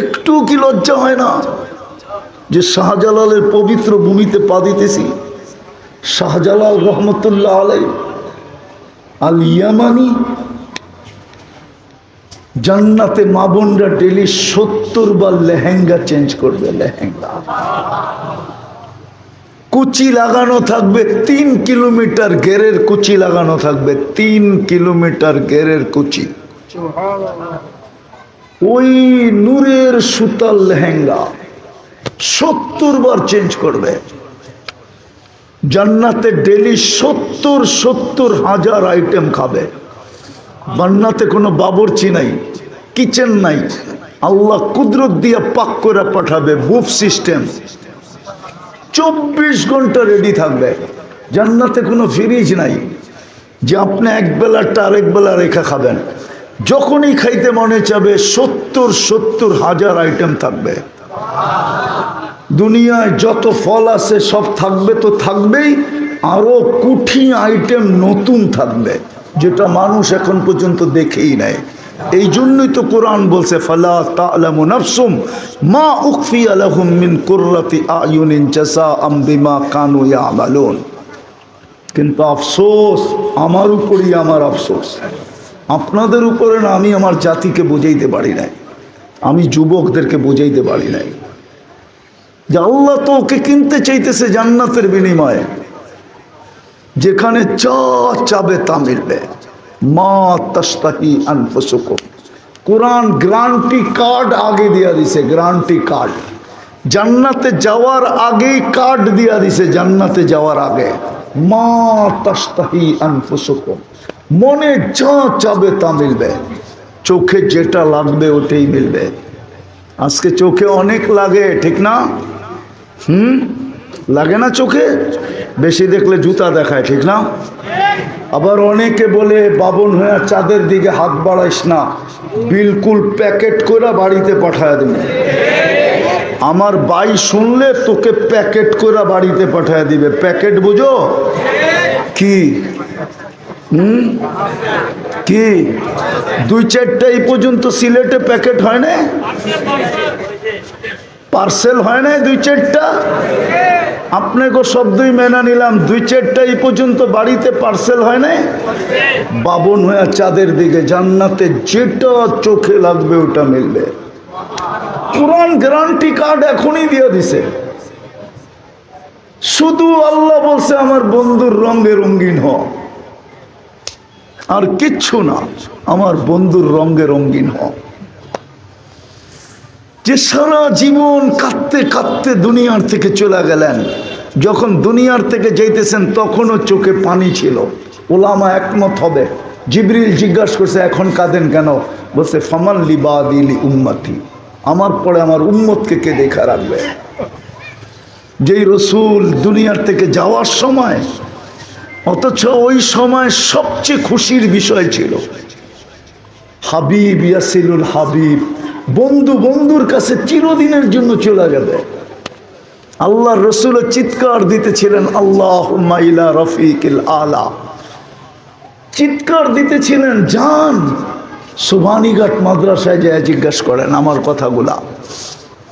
একটু কি লজ্জা হয় না যে শাহজালালের পবিত্র ভূমিতে পা দিতেছি? শাহজালাল রহমতুল্লাহ আলাইহি আল ইয়ামানি, জান্নাতে মা বোনরা ডেলি 70 বার লেহেঙ্গা চেঞ্জ করবে। লেহেঙ্গা কুচি লাগানো থাকবে 3 কিলোমিটার গেরের কুচি লাগানো থাকবে, 3 কিলোমিটার গেরের কুচি। ওই নূরের সুতার লেহেঙ্গা 70 বার চেঞ্জ করবে। জান্নাতে ডেলি 70 হাজার আইটেম খাবে। জান্নাতে কোনো বাবুর্চি নাই, কিচেন নাই, আল্লাহ কুদরত দিয়ে পাক করে পাঠাবে, বুফ সিস্টেম। 24 ঘন্টা রেডি থাকবে। জান্নাতে কোনো ফ্রিজ নাই যে আপনি এক বেলাটা আরেক বেলা রেখা খাবেন। যখনই খাইতে মনে চাবে 70 হাজার আইটেম থাকবে। দুনিয়ায় যত ফল আছে সব থাকবে তো থাকবেই, আরো কোটি আইটেম নতুন থাকবে, যেটা মানুষ এখন পর্যন্ত দেখেই নাই। এই জন্যই তো কোরআন বলছে, ফালা তা'লামু নাফসুম মা উখফিয়া লাহুম মিন কুররাতি আয়ুনিন জাযাআম বিমা কানু ইয়ামালুন। কিন্তু আফসোস আমার উপরই, আমার আফসোস আপনাদের উপরে না। আমি আমার জাতিকে বুঝাইতে পারি নাই, আমি যুবকদেরকে বুঝাইতে পারি নাই যে আল্লাহ তো ওকে কিনতে চাইতেছে জান্নাতের বিনিময়ে, যেখানে যা চাবে তা মিলবে। মা তাশতাহি আনফুসুকুম। কোরআন গ্যারান্টি কার্ড আগে দিয়া দিছে, গ্যারান্টি কার্ড। জান্নাতে যাওয়ার আগেই কার্ড দিয়া দিছে, জান্নাতে যাওয়ার আগে। মা তাশতাহি আনফুসুকুম, মনে যা চাবে তা মিলবে, চোখে যেটা লাগবে ওটাই মিলবে। আজকে চোখে অনেক লাগে, ঠিক না? লাগে না? চোখে বেশি দেখলে জুতা দেখায়, ঠিক না? আবার অনেকে বলে বাবন হয়ে চাঁদের দিকে হাত বাড়াইস না, বিলকুল প্যাকেট করে বাড়িতে পাঠায় দেবে। আমার ভাই শুনলে তোকে প্যাকেট করে বাড়িতে পাঠায় দিবে। প্যাকেট বুঝো কি? কি 2-4টা এই পর্যন্ত সিলেটে প্যাকেট হয় না, পার্সেল হয় না 2-4টা। আপনাকে শব্দই মেনে নিলাম, 2-4টা এই পর্যন্ত বাড়িতে পার্সেল হয় না। বাবন হয়ে চাঁদের দিকে, জান্নাতে যেটা চোখে লাগবে ওটা মিলবে। কোরআন গ্যারান্টি কার্ড এখনই দিয়ে দিছে। শুধু আল্লাহ বলছে আমার বন্ধুর রঙে রঙিন হ, আর কিচ্ছু না, আমার বন্ধুর রঙে রঙিন হ। যে সারা জীবন কাঁদতে কাঁদতে দুনিয়ার থেকে চলে গেলেন, যখন দুনিয়ার থেকে যাইতেছেন তখনও চোখে পানি ছিল। ওলামা একমত হবে। জিবরিল জিজ্ঞাসা করছে এখন কাঁদেন কেন? বলছে ফামান লিবাদিলি উম্মতি, আমার পরে আমার উম্মতকে কে দেখা রাখবে? যেই রসুল দুনিয়ার থেকে যাওয়ার সময়, অথচ ওই সময় সবচেয়ে খুশির বিষয় ছিল হাবিব ইয়াসিলুল হাবিব, বন্ধু বন্ধুর কাছে চিরদিনের জন্য চলে যাবে। আল্লাহ রসুল চিৎকার দিতেছিলেন আল্লাহুম্মা ইলা রফিকিল আলা, চিৎকার দিতেছিলেন যান সুবহানীঘাট মাদ্রাসায় যায় জিজ্ঞাসা করেন আমার কথাগুলা,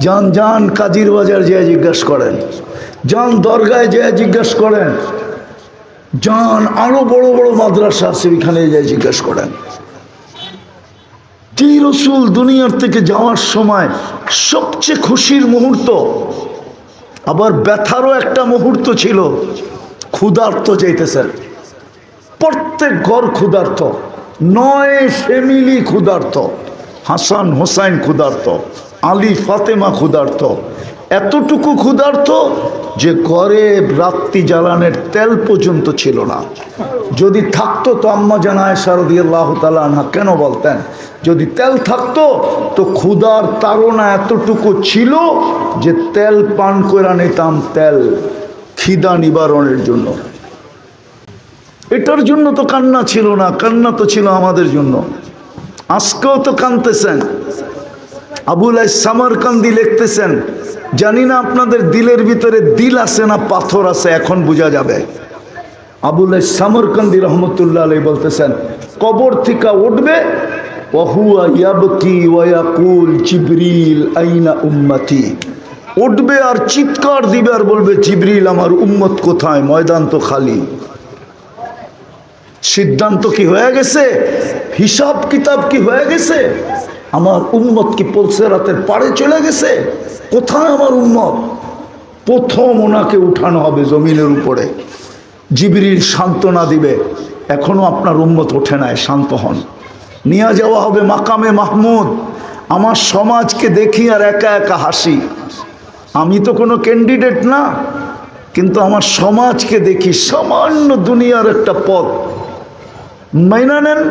যান যান কাজীর বাজার যায় জিজ্ঞাসা করেন, যান দরগায় যায় জিজ্ঞাসা করেন, যান আরো বড় বড় মাদ্রাসা আছে ওইখানে যায় জিজ্ঞাসা করেন। যে রসুল দুনিয়ার থেকে যাওয়ার সময় সবচেয়ে খুশির মুহূর্ত, আবার ব্যথারও একটা মুহূর্ত ছিল। ক্ষুধার্ত যাইতেছেন, প্রত্যেক ঘর ক্ষুধার্ত, 9 ফ্যামিলি ক্ষুধার্ত, হাসান হোসাইন ক্ষুধার্ত, আলী ফাতেমা ক্ষুধার্ত, এতটুকু ক্ষুধার্ত যে ঘরে রাত্রি জ্বালানের তেল পর্যন্ত ছিল না। যদি থাকতো তো আম্মা জান আয়েশা রাদিয়াল্লাহু তাআলা আনহা কেন বলতেন যদি তেল থাকতো তো ক্ষুধার তাড়না এতটুকু ছিল যে তেল পান করে নিতাম, তেল খিদা নিবারণের জন্য। এটার জন্য তো কান্না ছিল না, কান্না তো ছিল আমাদের জন্য। আজকেও তো কাঁদতেছেন। আবুল সামারকান্দি লিখতেছেন, জানি না আপনাদের দিলের ভিতরে দিল আছে না পাথর আছে, এখন বোঝা যাবে। আবুল সামারকান্দি রহমতুল্লাহ আলাইহি বলতেছেন, কবর থেকে উঠবে ওয়াহুয়া ইয়াবকি ওয়া ইয়াকুল জিবরিল আইনা উম্মতি, উঠবে আর চিৎকার দিবে আর বলবে জিবরিল আমার উম্মত কোথায়, ময়দান তো খালি। সিদ্ধান্ত কি হয়ে গেছে? হিসাব কিতাব কি হয়ে গেছে? আমার উম্মত কি পলসেরাতের পাড়ে চলে গেছে? কোথায় আমার উম্মত? প্রথম ওনাকে উঠানো হবে জমিনের উপরে, জিবরিল সান্ত্বনা দিবে, এখনো আপনার উম্মত ওঠে নাই, শান্ত হন। নিয়ে যাওয়া হবে মাকামে মাহমুদ। আমার সমাজকে দেখি আর একা একা হাসি। আমি তো কোনো ক্যান্ডিডেট না, কিন্তু আমার সমাজকে দেখি সামান্য দুনিয়ার একটা পদ, মাইনা নেন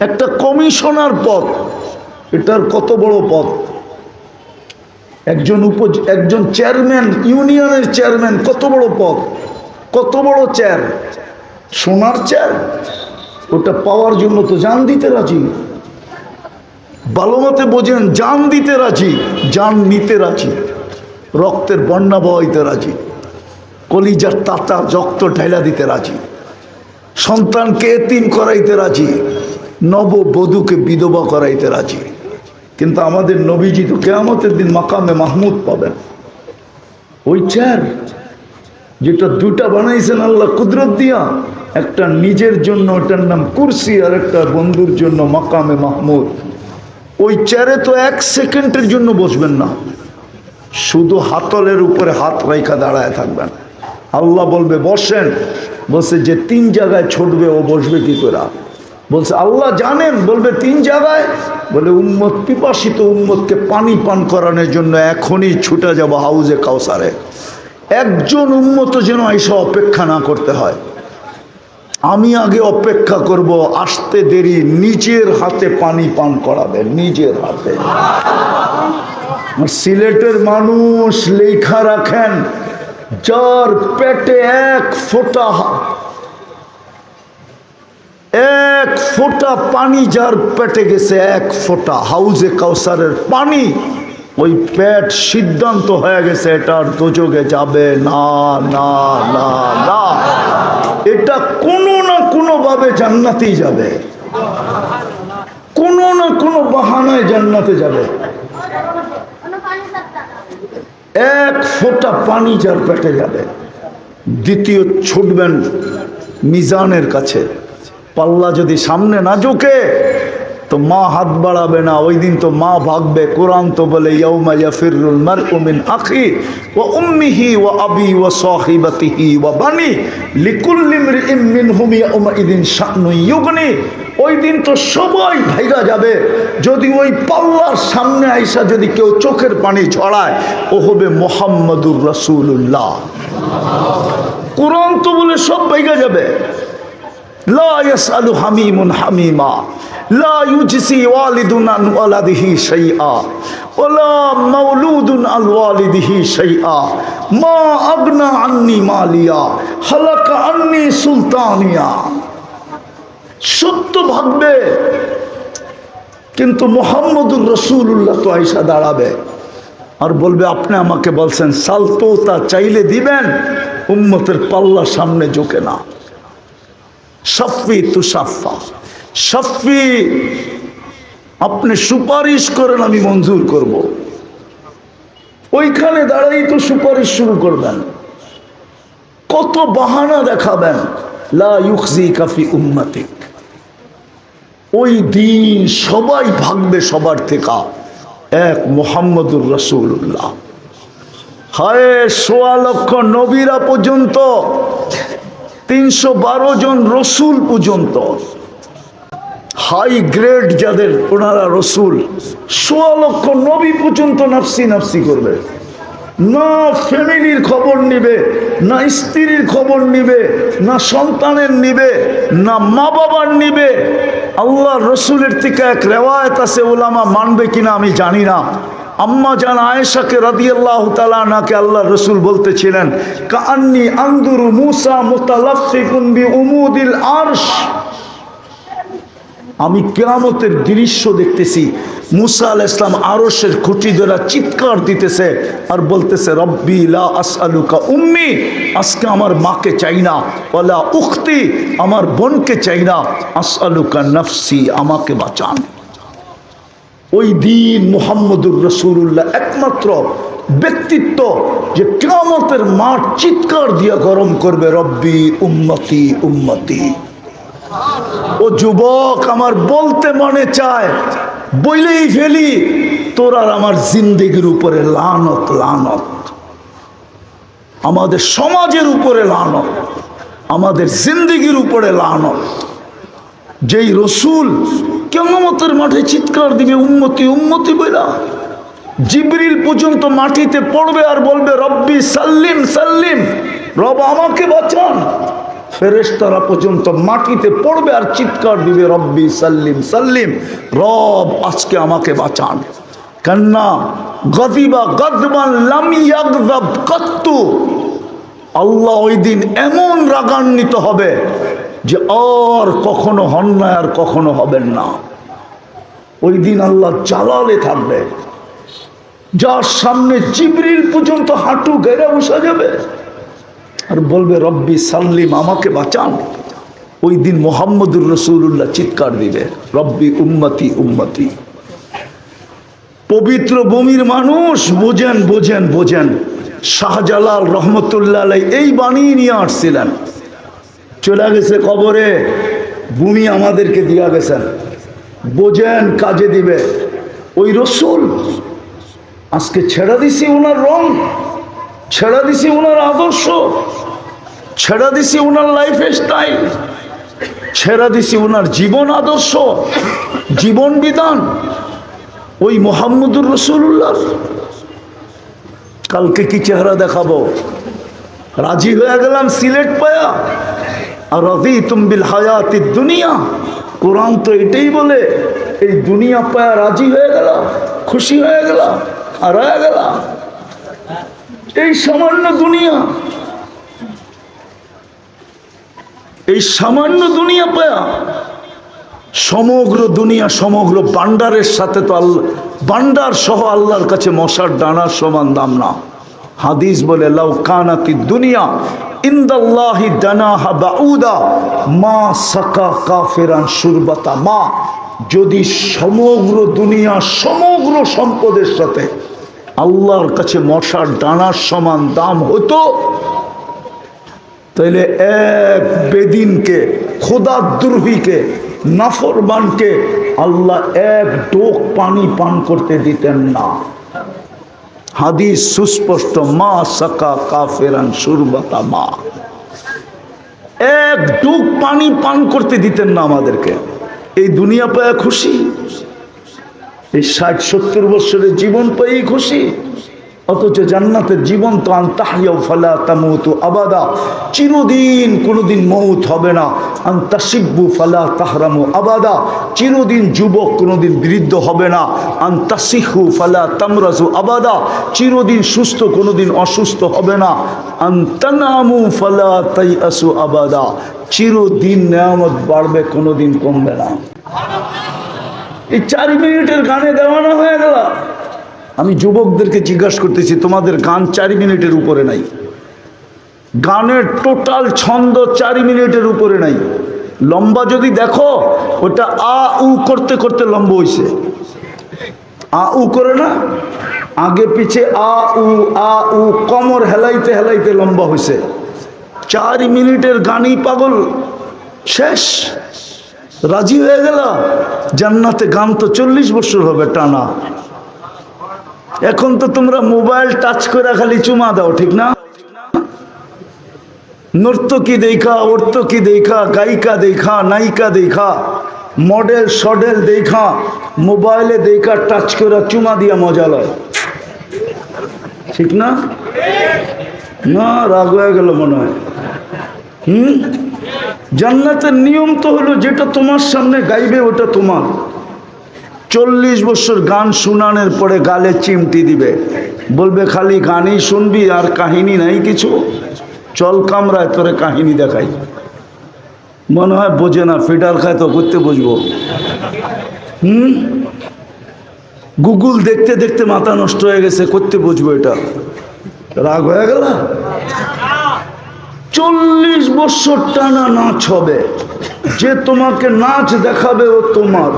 একটা কমিশনার পদ, এটার কত বড় পদ। একজন চেয়ারম্যান, ইউনিয়নের চেয়ারম্যান, কত বড় পদ, কত বড় চেয়ার, সোনার চেয়ার। ওটা পাওয়ার জন্য তো জান দিতে রাজি। ভালো মতে বোঝেন, জান দিতে রাজি, জান নিতে রাজি, রক্তের বন্যা বইতে রাজি, কলিজার তাতা রক্ত ঢাইলা দিতে রাজি, সন্তানকে এতিম করাইতে রাজি, নববধূকে বিধবা করাইতে রাজি। কিন্তু আমাদের নবীজি তো কিয়ামতের দিন মাকামে মাহমুদ পাবেন। ওই চেয়ার যেটা দুটা বানাইছেন আল্লাহ কুদরত দিয়া, একটা নিজের জন্য ওটার নাম কুরসি, আর একটা বন্ধুর জন্য মাকামে মাহমুদ। ওই চেয়ারে তো 1 সেকেন্ডের জন্য বসবেন না, শুধু হাতলের উপরে হাত রেখা দাঁড়ায় থাকবেন। আল্লাহ বলবে বসেন, বলছে যে 3 জায়গায় ছুটবে ও বসবে কি করে? বলছে আল্লাহ জানেন, বলবে 3 জায়গায়। বলে উম্মত পিপাসিত উম্মতকে পানি পান করানোর জন্য এখনই ছুটে যাব হাউজে কাউসারে। একজন উম্মত যেন এসে অপেক্ষা না করতে হয়। আমি আগে অপেক্ষা করব, আসতে দেরি, নিজের হাতে পানি পান করাবে, নিজের হাতে। সিলেটের মানুষ লেখা রাখেন, যার পেটে 1 ফোঁটা এক ফোঁটা পানি যার পেটে গেছে, এক ফোঁটা হাউজে কাউসারের পানি, ওই পেট সিদ্ধান্ত হয়ে গেছে এটা আর দোজখে যাবে না, না, না, না। এটা কোনো না কোনো ভাবে জান্নাতেই যাবে, কোনো না কোনো বাহানায় জান্নাতে যাবে। এক ফোঁটা পানি যার পেটে যাবে। দ্বিতীয় ছুটবেন মিজানের কাছে, পাল্লা যদি সামনে না ঝুঁকে তো মা হাত বাড়াবে না, ওই দিন তো মা ভাগবে। কোরআন তো বলে ইয়াউমা ইয়াফিরুল মারউ মিন আখি ওয়া উম্মিহি ওয়া আবি ওয়া সাহিবাতিহি ওয়া বানি লিকুল্লি ইমরিইন মিনহুম ইয়াউমা ইদিন শানুন ইউগনি। ওই দিন তো সবাই ভাইগা যাবে। যদি ওই পাল্লার সামনে আইসা যদি কেউ চোখের পানি ছড়ায়, ও হবে মুহাম্মাদুর রাসূলুল্লাহ। কোরআন তো বলে সব ভাইগা যাবে। লা ইয়াসআলু হামিমুন হামিমা, লা ইউজসি ওয়ালিদুন আন ওয়ালাদিহি শাইআ ওয়ালা মাউলুদুন আল ওয়ালিদিহি শাইআ মা আগনা আন্নি মালিয়া হালাকা আন্নি সুলতানিয়া। সত্য ভাববে, কিন্তু মুহাম্মদুর রাসূলুল্লাহ তো আইসা দাঁড়াবে আর বলবে আপনি আমাকে বলছেন সালতো, তা চাইলে দিবেন, উম্মতের পাল্লা সামনে ঝুঁকে না। শাফি তুশাফা, শাফি আপনি সুপারিশ করেন আমি মঞ্জুর করব। ওইখানে দাঁড়াই তো সুপারিশ শুরু করবেন, কত বাহানা দেখাবেন। লা ইউখজিকা ফি উম্মতিক। ওই দিন সবাই ভাগবে সবার থেকে, এক মুহাম্মদুর রাসূলুল্লাহ। হায় ১৬ লক্ষ নবীরা পর্যন্ত, ৩১২ জন রসুল পর্যন্ত, হাই গ্রেড যাদের ওনারা রসুল, ১৬ লক্ষ নবী পর্যন্ত নাফসি নাফসি করবে। না ফ্যামিলির খবর নিবে, না স্ত্রীর খবর নিবে, না সন্তানের নিবে, না মা বাবার নিবে। আল্লাহ রসুলের থেকে এক রেওয়ায়ত আছে, ওলামা মানবে কিনা আমি জানি না। আম্মা জান আয়েশাকে রাদিয়াল্লাহু তাআলা আনহাকে আল্লাহ রসুল বলতেছিলেন, কাআন্নী আনদুরু মুসা মুতালাফফিকুন বিউমুদিল আরশ। আমি কিয়ামতের দৃশ্য দেখতেছি, মুসা আলাইহিস সালাম আরশের খুঁটি ধরে চিৎকার দিতেছে আর বলতেছে, রব্বি লা আসআলুকা উম্মি, আজকে আমার মাকে চাই না, ওয়ালা উখতি, আমার বোনকে চাই না, আসআলুকা নাফসি, আমাকে বাঁচান। ওই দিন মুহাম্মদুর রাসূলুল্লাহ একমাত্র ব্যক্তিত্ব যে কিয়ামতের মাঠ চিৎকার দিয়া গরম করবে, রব্বি উম্মতি উম্মতি। ও যুবক, আমার বলতে মনে চায়, বইলেই ফেলি, তোর আর আমার জিন্দেগির উপরে লানত, লানত। আমাদের সমাজের উপরে লানত, আমাদের জিন্দেগির উপরে লানত। যেই রসুল কিয়ামতের মাঠে চিৎকার দিবে উম্মতি উম্মতি বইলা, জিবরিল পর্যন্ত মাটিতে পড়বে আর বলবে রব্বি সাল্লিম সাল্লিম, রব আমাকে বাঁচান। ফেরেশতারা পর্যন্ত মাটিতে পড়বে আর চিৎকার দিবে রব্বি সাল্লিম সাল্লিম, রব আজকে আমাকে বাঁচান। কান্না গদিবা গদবান লাম ইয়াগযাব কাত্তু। আল্লাহ ওই দিন এমন রাগান্বিত হবে যে আর কখনো হন না, আর কখনো হবেন না। ওই দিন আল্লাহ জালালে থাকবে, যার সামনে জিবরিল পর্যন্ত হাঁটু গেড়ে বসে যাবে আর বলবে রব্বি সাল্লিম, আমাকে বাঁচান। ওই দিন মুহাম্মদুর রাসূলুল্লাহ চিৎকার দিবে, রব্বি উম্মতি উম্মতি। পবিত্র ভূমির মানুষ বোঝেন বোঝেন বোঝেন। শাহজালাল রহমতুল্লাহ আলাইহি এই বাণী নিয়ে আসছিলেন, চলে গেছে কবরে, ভূমি আমাদেরকে দিয়া গেছেন, বোঝেন কাজে দিবে। ওই রসুল আজকে ছেড়ে দিছি ওনার রং, ছেড়ে দিছি ওনার আদর্শ, ছেড়ে দিছি ওনার লাইফ স্টাইল, ছেড়ে দিছি ওনার জীবন আদর্শ, জীবন বিধান। ওই মুহাম্মদুর রাসূলুল্লাহ কালকে কি চেহারা দেখাবো? রাজি হয়ে গেলাম সিলেট পায়া, আর রাযীতুম বিল হায়াতিদ দুনিয়া। কোরআন তো এটাই বলে, এই দুনিয়া পায়া রাজি হয়ে গেলাম, খুশি হয়ে গেলাম, আর হয়ে গেলাম। এই সামান্য দুনিয়া, এই সামান্য দুনিয়া পায়া সমগ্র দুনিয়া সমগ্র বান্ডারের সাথে তো আল্লাহ, বান্ডার সহ আল্লাহর কাছে মশার ডানার সমান দাম না। হাদিস বলে লাউ কানাতি দুনিয়া ইনদাল্লাহি দানাহা বাউদা মা সাকা কাফিরান শুরবাতা মা। যদি সমগ্র দুনিয়া সমগ্র সম্পদের সাথে আল্লাহর কাছে মশার ডানার সমান দাম হতো, তাইলে এক বেদিনকে, খোদাদ্রোহীকে, নাফরমানকে আল্লাহ এক ডোক পানি পান করতে দিতেন না। হাদিস সুস্পষ্ট, মা সাকা কাফেরান শুরবাতা মা। এক ডোক পানি পান করতে দিতেন না আমাদেরকে। এই দুনিয়া পায় খুশি, এই 60-70 বছরের জীবন পেয়ে খুশি, অথচ জান্নাতের জীবন তো আনতাহিয়াও ফালা তামুতু আবাদা, চিরদিন কোনোদিন মৌত হবে না। আনতাসিব্বু ফালা তাহরামু আবাদা, চিরদিন যুবক কোনোদিন বৃদ্ধ হবে না। আনতাসিহু ফালা তামরাজু আবাদা, চিরদিন সুস্থ কোনোদিন অসুস্থ হবে না। আনতানামু ফালা তাইয়াসু আবাদা, চিরদিন নেয়ামত বাড়বে কোনোদিন কমবে না। এই 4 মিনিটের গানে দেওয়ানো হয়ে গেল। আমি যুবকদেরকে জিজ্ঞাসা করতেছি, তোমাদের গান 4 মিনিটের উপরে নাই? গানের টোটাল ছন্দ 4 মিনিটের উপরে নাই। লম্বা যদি দেখো, ওটা আ উ করতে করতে লম্বা হয়েছে। আ উ করে না, আগে পিছে আ উ কমর হেলাইতে হেলাইতে লম্বা হয়েছে। 4 মিনিটের গানই পাগল শেষ, রাজি হয়ে গেল। জান্নাতে গান তো 40 বছর হবে টানা। এখন তো তোমরা মোবাইল টাচ করে খালি চুমা দাও, ঠিক না? নর্তকী দেখা, অর্তকী দেখা, গায়িকা দেখা, নায়িকা দেখা, মডেল সডেল দেখা, মোবাইলে দেখা টাচ করে চুমা দিয়া মজা লয়, ঠিক না? না, রাগ হয়ে গেল মনে হয়। জান্নাতের নিয়ম তো হলো যেটা তোমার সামনে গাইবে ওটা তোমার। 40 বছর গান শুনানোর পরে গালে চিমটি দিবে, বলবে খালি গানই শুনবি আর কাহিনী নাই কিছু, চল কামরায় তোরে কাহিনী দেখাই। মনে হয় বোঝে না, ফিডার খায় তো করতে বুঝবো। গুগল দেখতে দেখতে মাথা নষ্ট হয়ে গেছে, করতে বুঝবো এটা। রাগ হয়ে গেল। 40 বছর টানা নাচ হবে, যে তোমাকে নাচ দেখাবে ও তোমার।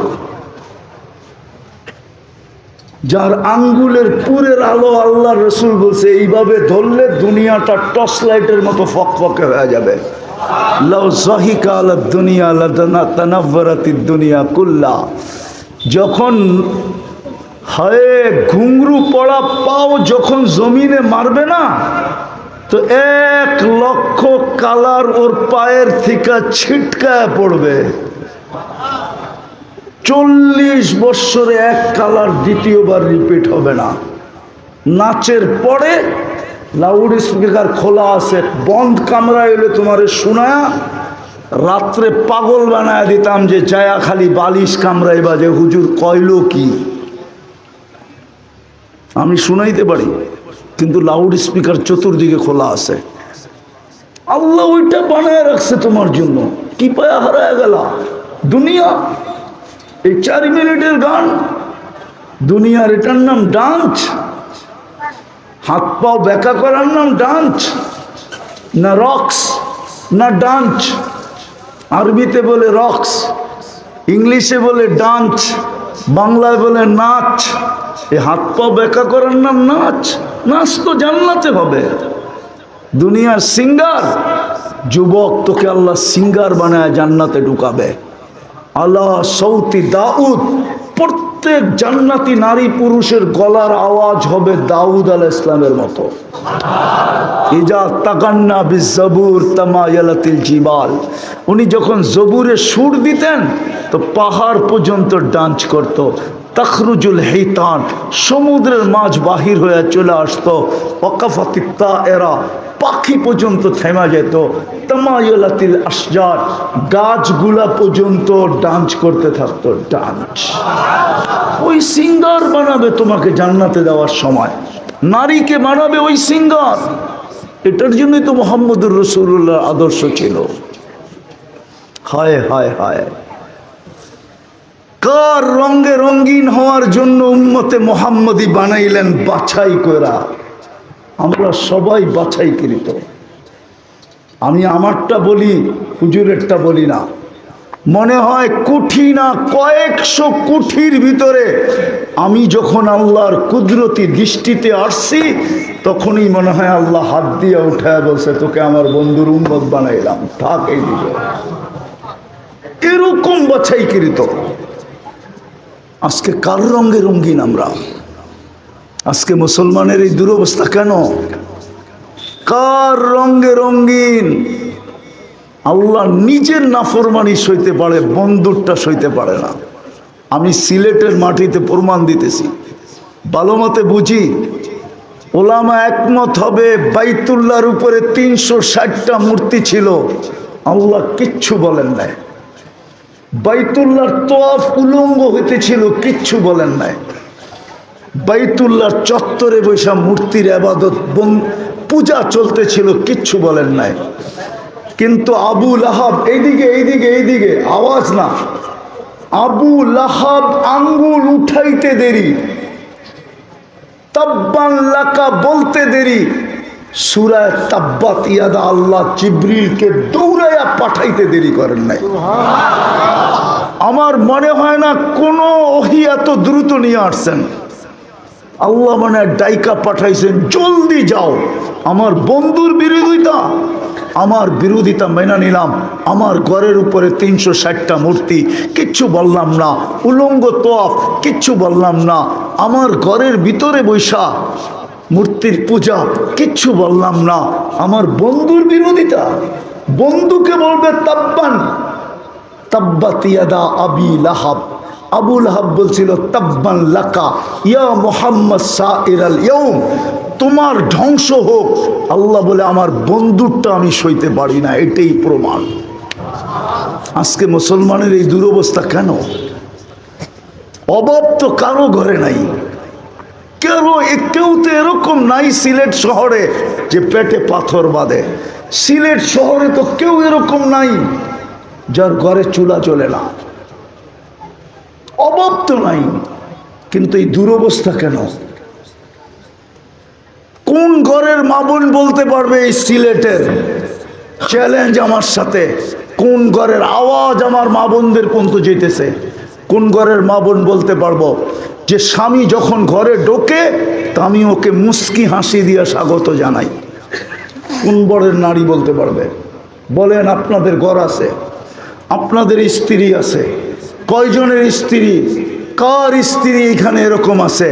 যার আঙ্গুলের পুরের আলো আল্লাহ রসুল বলছে এইভাবে ধরলে দুনিয়াটা টর্চ লাইটের মতো ফকফকে হয়ে যাবে। লাউ যাহিকা আলা দুনিয়া লাতানাওয়ারাতিদ দুনিয়া কুল্লা। যখন হয় ঘুংরু পড়া পাও যখন জমিনে মারবে না, তো 1 লক্ষ কালার ওর পায়ের থেকে ছিটকায় পড়বে। 40 বৎসরে 1 কালার দ্বিতীয়বার রিপিট হবে না। নাচের পরে লাউড স্পিকার খোলা আছে, বন্ধ কামরা এলে তোমারে শোনায়া রাত্রে পাগল বানায় দিতাম যে জায়া খালি বালিশ কামরাই বাজে, হুজুর কইলো কি? আমি শুনাইতে পারি, কিন্তু লাউড স্পিকার চতুর্দিকে খোলা আছে। আল্লাহ ওইটা বানায় রাখছে তোমার জন্য। কি পায়া হারায় গেল দুনিয়া? এই 4 মিনিটের গান দুনিয়ার, এটার নাম ডান্স? হাত পাও ব্যাকা করার নাম ডান্স? না রক্স, না ডান্স। আরবিতে বলে রক্স, ইংলিশে বলে ডান্স, বাংলায় বলে নাচ। এই হাত পাও ব্যাকা করার নাম নাচ? নাচ তো জান্নাতে হবে। দুনিয়ার সিঙ্গার, যুবক তোকে আল্লাহ সিঙ্গার বানায় জান্নাতে ঢুকাবে। আল্লাহ সৌতি দাউদ, প্রত্যেক জান্নাতি নারী পুরুষের গলার আওয়াজ হবে দাউদ আলাইহিস সালামের মতো। ইজা তাগান্না বিজবুর তামায়ালাতিল জিবাল। উনি যখন জবুরে সুর দিতেন তো পাহাড় পর্যন্ত ডান্স করত। তখরুজুল হিতান, সমুদ্রের মাছ বাহির হয়ে চলে আসতো। ওয়াকাফাতিত তায়েরা, পাখি পর্যন্ত থেমে যেত। তামায়ালাতিল আশজার, গাছগুলা পর্যন্ত ডান্স করতে থাকতো। ডান্স ওই সিঙ্গার বানাবে তোমাকে জান্নাতে দেওয়ার সময়, নারীকে বানাবে ওই সিঙ্গার। এটার জন্যই তো মুহাম্মদুর রাসূলুল্লাহ আদর্শ ছিল। হায় হায় হায়, কার রঙে রঙিন হওয়ার জন্য উম্মতে মুহাম্মদী বানাইলেন বাছাই করা। আমরা সবাই বাছাইকৃত। আমি আমারটা বলি, হুজুরেরটা বলি না। মনে হয় কোটি না কয়েকশো কোটির ভিতরে আমি যখন আল্লাহর কুদরতি দৃষ্টিতে আসছি, তখনই মনে হয় আল্লাহ হাত দিয়ে উঠায় বলছে, তোকে আমার বন্ধুর উম্মত বানাইলাম, থাক এই দিকে। এরকম বাছাইকৃত। আজকে কার রঙে রঙিন আমরা? আজকে মুসলমানের এই দুরবস্থা কেন? কার রঙে রঙিন? আল্লাহ নিজের নাফরমানি সইতে পারে, বন্ধুরটা সইতে পারে না। আমি সিলেটের মাটিতে প্রমাণ দিতেছি, ভালো মতে বুঝি। ওলামা একমত হবে, বাইতুল্লাহর উপরে 360টা মূর্তি ছিল, আল্লাহ কিচ্ছু বলেন নাই। বাইতুল্লাহর তওয়াফ উলঙ্গ হইতেছিল, কিচ্ছু বলেন নাই। বাইতুল্লাহর চত্বরে বৈশা মূর্তির ইবাদত পূজা চলতেছিল, কিচ্ছু বলেন নাই। কিন্তু আবু লাহাব, এইদিকে এইদিকে এইদিকে, আওয়াজ না, আবু লাহাব আঙ্গুল উঠাইতে দেরি, তাব্বান লাকা বলতে দেরি, সূরা তাব্বাত ইয়াদা আল্লাহ জিবরিলকে দৌড়াইয়া পাঠাইতে দেরি করেন নাই। আমার মনে হয় না কোনো ওহী এত দ্রুত নিয়ে আসছেন। আল্লাহ মানে ডাইকা পাঠাইছেন, জলদি যাও। আমার বন্ধুর বিরোধিতা, আমার বিরোধিতা মেনে নিলাম। আমার ঘরের উপরে 360টা মূর্তি, কিচ্ছু বললাম না। উলঙ্গ তোয়াফ, কিচ্ছু বললাম না। আমার ঘরের ভিতরে বৈশা মূর্তির পূজা, কিচ্ছু বললাম না। আমার বন্ধুর বিরোধিতা, বন্ধুকে বলবে তাব্বান, তাব্বাত ইয়াদা আবি লাহাব। আবু লাহাব বলছিল তাব্বান লাকা ইয়া মুহাম্মদ সাইরাল ইয়াউম, তোমার ধ্বংস হোক। আল্লাহ বলে আমার বন্ধুরটা আমি সইতে পারি না, এটাই প্রমাণ। আজকে মুসলমানের এই দুরবস্থা কেন? অভাব তো কারো ঘরে নাই, কেউ তো এরকম নাই সিলেট শহরে যে পেটে পাথর বাঁধে। সিলেট শহরে তো কেউ এরকম নাই যার ঘরে চুলা চলে না। অভাব তো নাই, কিন্তু এই দুরবস্থা কেন? কোন ঘরের মা বোন বলতে পারবে এই সিলেটের? চ্যালেঞ্জ আমার সাথে। কোন ঘরের আওয়াজ আমার মা বোনদের পর্যন্ত যেতেছে? কোন ঘরের মা বোন বলতে পারবো যে স্বামী যখন ঘরে ঢোকে তা আমি ওকে মুস্কি হাসি দিয়ে স্বাগত জানাই? কোন বরের নারী বলতে পারবে? বলেন, আপনাদের ঘর আছে, আপনাদের স্ত্রী আছে, কয়জনের স্ত্রী, কার স্ত্রী এখানে এরকম আছে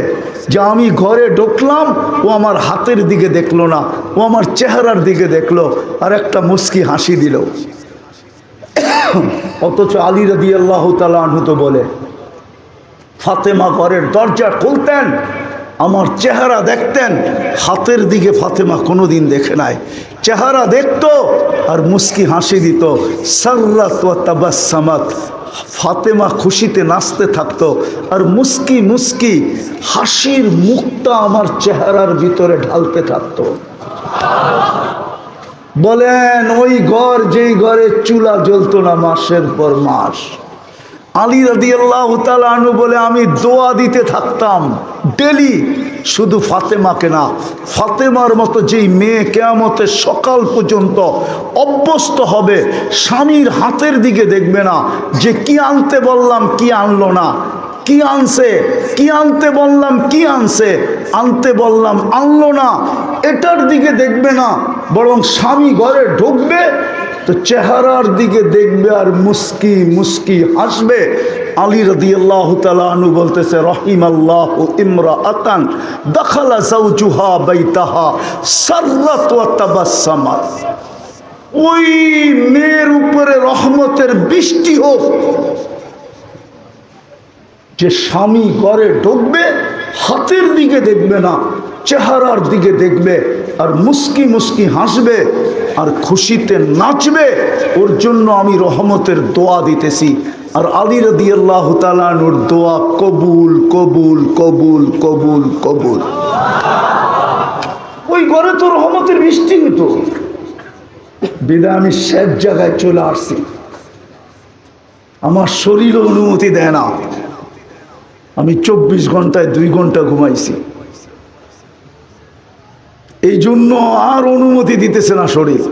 যে আমি ঘরে ঢুকলাম, ও আমার হাতের দিকে দেখলো না, ও আমার চেহারার দিকে দেখলো আর একটা মুস্কি হাসি দিল? অথচ আলী রাদিয়াল্লাহু তাআলা আনহু তো বলে, ফাতেমা ঘরের দরজা খুলতেন, আমার চেহারা দেখতেন, হাতের দিকে ফাতেমা কোনোদিন দেখে নাই, চেহারা দেখতো আর মুস্কি হাসি দিত। সাররাত ওয়া তাবাসসামাত, ফাতেমা খুশিতে নাচতে থাকতো আর মুস্কি মুস্কি হাসির মুখটা আমার চেহারার ভিতরে ঢালতে থাকতো। বলেন, ওই ঘর যেই ঘরে চুলা জ্বলতো না মাসের পর মাস। আলী রাদিয়াল্লাহু তাআলা আনহু বলে, আমি দোয়া দিতে থাকতাম ডেলি, শুধু ফাতেমাকে না, ফাতেমার মতো যেই মেয়ে কিয়ামতের সকাল পর্যন্ত অভ্যস্ত হবে, স্বামীর হাতের দিকে দেখবে না যে কি আনতে বললাম কি আনলো না, কি আনছে, কি আনতে বললাম কি আনছে, আনতে বললাম আনলো না, এটার দিকে দেখবে না, বরং স্বামী ঘরে ঢুকবে তো চেহারার দিকে দেখবে আর মুস্কি মুস্কি হাসবে। আলী রাদিয়াল্লাহু তাআলা আনহু বলতেছে, রহিমাল্লাহু ইমরাআতান দাখালা যাওজুহা বাইতাহা সাররাত ওয়া তাবাসসামাত। ওই মেয়ের উপরে রহমতের বৃষ্টি হোক যে স্বামী ঘরে ঢুকবে, হাতের দিকে দেখবে না, চেহারার দিকে দেখবে আর মুস্কি মুস্কি হাসবে আর খুশিতে নাচবে। ওর জন্য আমি রহমতের দোয়া দিতেছি। আর আলী রাদিয়াল্লাহু তাআলা আনহুর দোয়া কবুল কবুল কবুল কবুল কবুল। ওই ঘরে তো রহমতের বৃষ্টি হতো। বিদায় আমি শেষ জায়গায় চলে আসছি। আমার শরীরও অনুমতি দেয় না। আমি 24 ঘন্টায় 2 ঘন্টা ঘুমাইছি, এই জন্য আর অনুমতি দিতেছে না শরীর।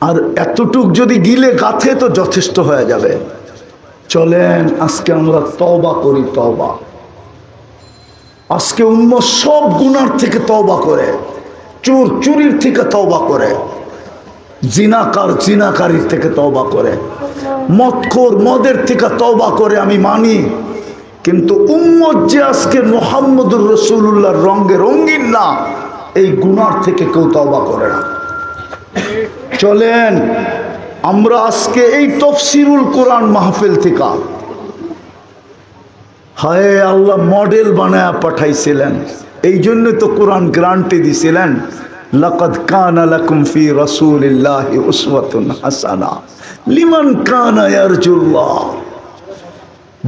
আর এতটুক যদি গিলে গাথে তো যথেষ্ট হয়ে যাবে। চলেন আজকে আমরা তওবা করি। তওবা আজকে উম্মত সব গুনার থেকে তওবা করে, চোর চুরির থেকে তওবা করে, জিনাকার জিনাকারীর থেকে তওবা করে, মদখোর মদের থেকে তওবা করে, আমি মানি। কিন্তু উম্মত যে আজকে মুহাম্মদুর রাসূলুল্লাহর রঙে রঙিন না, এই গুনার থেকে কেউ তওবা করে না। চলেন আমরা আজকে এই তাফসীরুল কোরআন মাহফিল থেকে, হায় আল্লাহ মডেল বানায়া পাঠাইছিলেন, এই জন্য তো কোরআন গ্যারান্টি দিছিলেন, লাকাদ কানা লাকুম ফি রাসূলিল্লাহি উসওয়াতুন হাসানা লিমান কানা ইয়ারজুল্লাহ।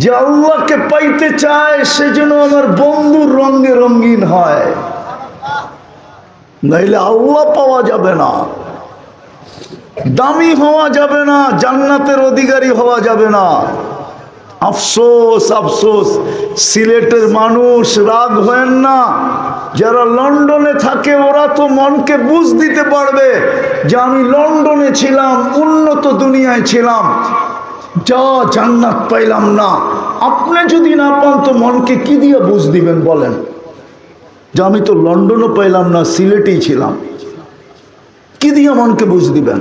যে আল্লাহকে পাইতে চায় সে যেন আমার বন্ধুর রঙে রঙিন হয়, নাইলে আল্লাহ পাওয়া যাবে না, দামি হওয়া যাবে না, জান্নাতের অধিকারী হওয়া যাবে না। আফসোস আফসোস, সিলেটের মানুষ রাগ হয় না, যারা লন্ডনে থাকে ওরা তো মনকে বুঝ দিতে পারবে যে আমি লন্ডনে ছিলাম, উন্নত দুনিয়ায় ছিলাম, যা জান্নাত পাইলাম না। আপনি যদি না পান তো মনকে কি দিয়ে বুঝ দিবেন বলেন যে আমি তো লন্ডনও পাইলাম না, সিলেটেই ছিলাম? কি দিয়া মনকে বুঝ দিবেন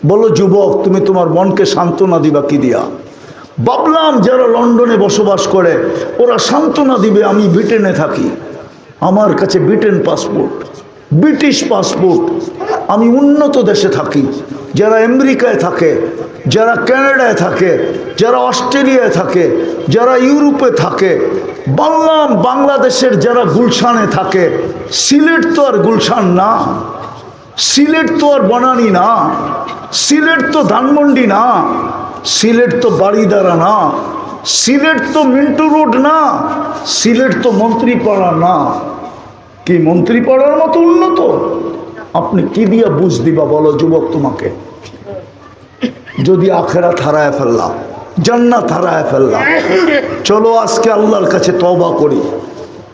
বলো যুবক? তুমি তোমার মনকে সান্ত্বনা দিবা কি দিয়া? ভাবলাম যারা লন্ডনে বসবাস করে ওরা সান্ত্বনা দিবে আমি ব্রিটেনে থাকি, আমার কাছে ব্রিটেন পাসপোর্ট, ব্রিটিশ পাসপোর্ট, আমি উন্নত দেশে থাকি। যারা আমেরিকায় থাকে, যারা কানাডায় থাকে, যারা অস্ট্রেলিয়ায় থাকে, যারা ইউরোপে থাকে, বললাম বাংলাদেশের যারা গুলশানে থাকে, সিলেট তো আর গুলশান না, সিলেট তো আর বনানী না, সিলেট তো ধানমন্ডি না, সিলেট তো বাড়িদারা না, সিলেট তো মিন্টু রোড না, সিলেট তো মন্ত্রীপাড়া না। কি মন্ত্রীপাড়ার মতো উন্নত? আপনি কি দিয়া বুঝ দিবা বলো যুবক তোমাকে? যদি আখেরাত হারায় ফেললাম, জান্নাত হারায় ফেললাম। চলো আজকে আল্লাহর কাছে তওবা করি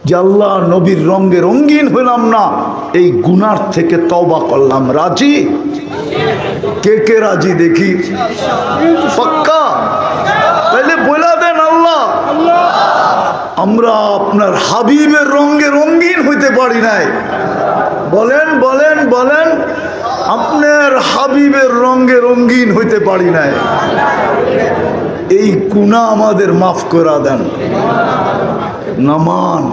যে আল্লাহ নবীর রঙে রঙিন হইলাম না, এই গুনার থেকে তওবা করলাম। রাজি? কে কে রাজি দেখি? পাক্কা? তাহলে বলে দেন আল্লাহ আমরা আপনার হাবিবের রঙে রঙিন হইতে পারি নাই। বলেন বলেন বলেন, আপনার হাবিবের রঙে রঙিন হইতে পারি নাই। এই গুনাহ আমাদের মাফ করে দেন। নামান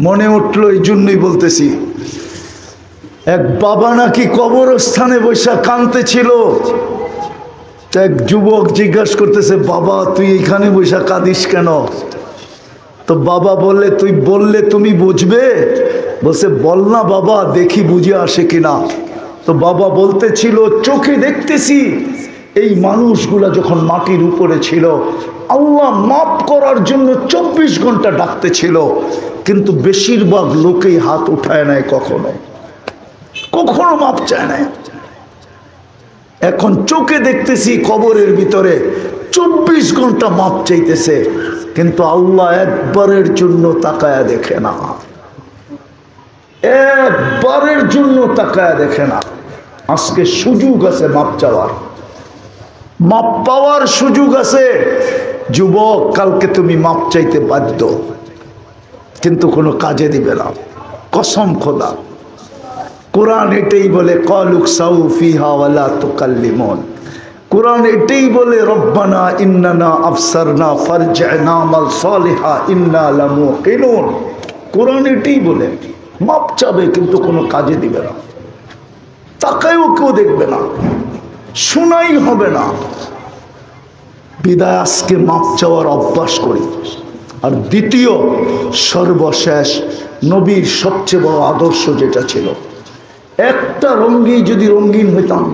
মনে উঠলো, এই জন্যই বলতেছি। এক বাবা নাকি কবরস্থানে বসে কাঁদতেছিল, এক যুবক জিজ্ঞাসা করতেছে, বাবা তুই এখানে বসে কাঁদিস কেন? তো বাবা বললে, তুই বললে তুমি বুঝবে। বলছে বল না বাবা, দেখি বুঝে আসে কিনা। তো বাবা বলতেছিল, চোখে দেখতেছি এই মানুষগুলা যখন মাটির উপরে ছিল আল্লাহ মাফ করার জন্য 24 ঘন্টা ডাকতেছিল, কিন্তু বেশিরভাগ লোকেই হাত উঠায় নাই, কখনো কখনো মাপ চায় নাই। এখন চোখে দেখতেছি কবরের ভিতরে 24 ঘন্টা মাপ চাইতেছে, কিন্তু আল্লাহ একবারের জন্য তাকায়া দেখে না, একবারের জন্য তাকায়া দেখে না। আজকে সুযোগ আছে মাপ চাওয়ার, মাপ পাওয়ার সুযোগ আছে। যুবক কালকে তুমি মাপ চাইতে বাধ্য, কিন্তু কোনো কাজে দিবে না, কসম খোদা। কোরআন এটাই বলে, ক্বালুক সাউ ফিহা ওয়ালা তুকাল্লিমুন। কোরআন এটাই বলে, রব্বানা ইন্নানা আফসারনা ফারজি'না আমাল সালিহা ইন্না লামুকিনুন। কোরআন এটাই বলে মাপ চাবে, কিন্তু কোনো কাজে দিবে না, তাকায়ও কেউ দেখবে না, শোনাই হবে না। বিদায় আজকে মাপ চাওয়ার অভ্যাস করি। আর দ্বিতীয় সর্বশেষ, নবীর সবচেয়ে বড় আদর্শ যেটা ছিল, একটা রঙেই যদি রঙিন হইতাম,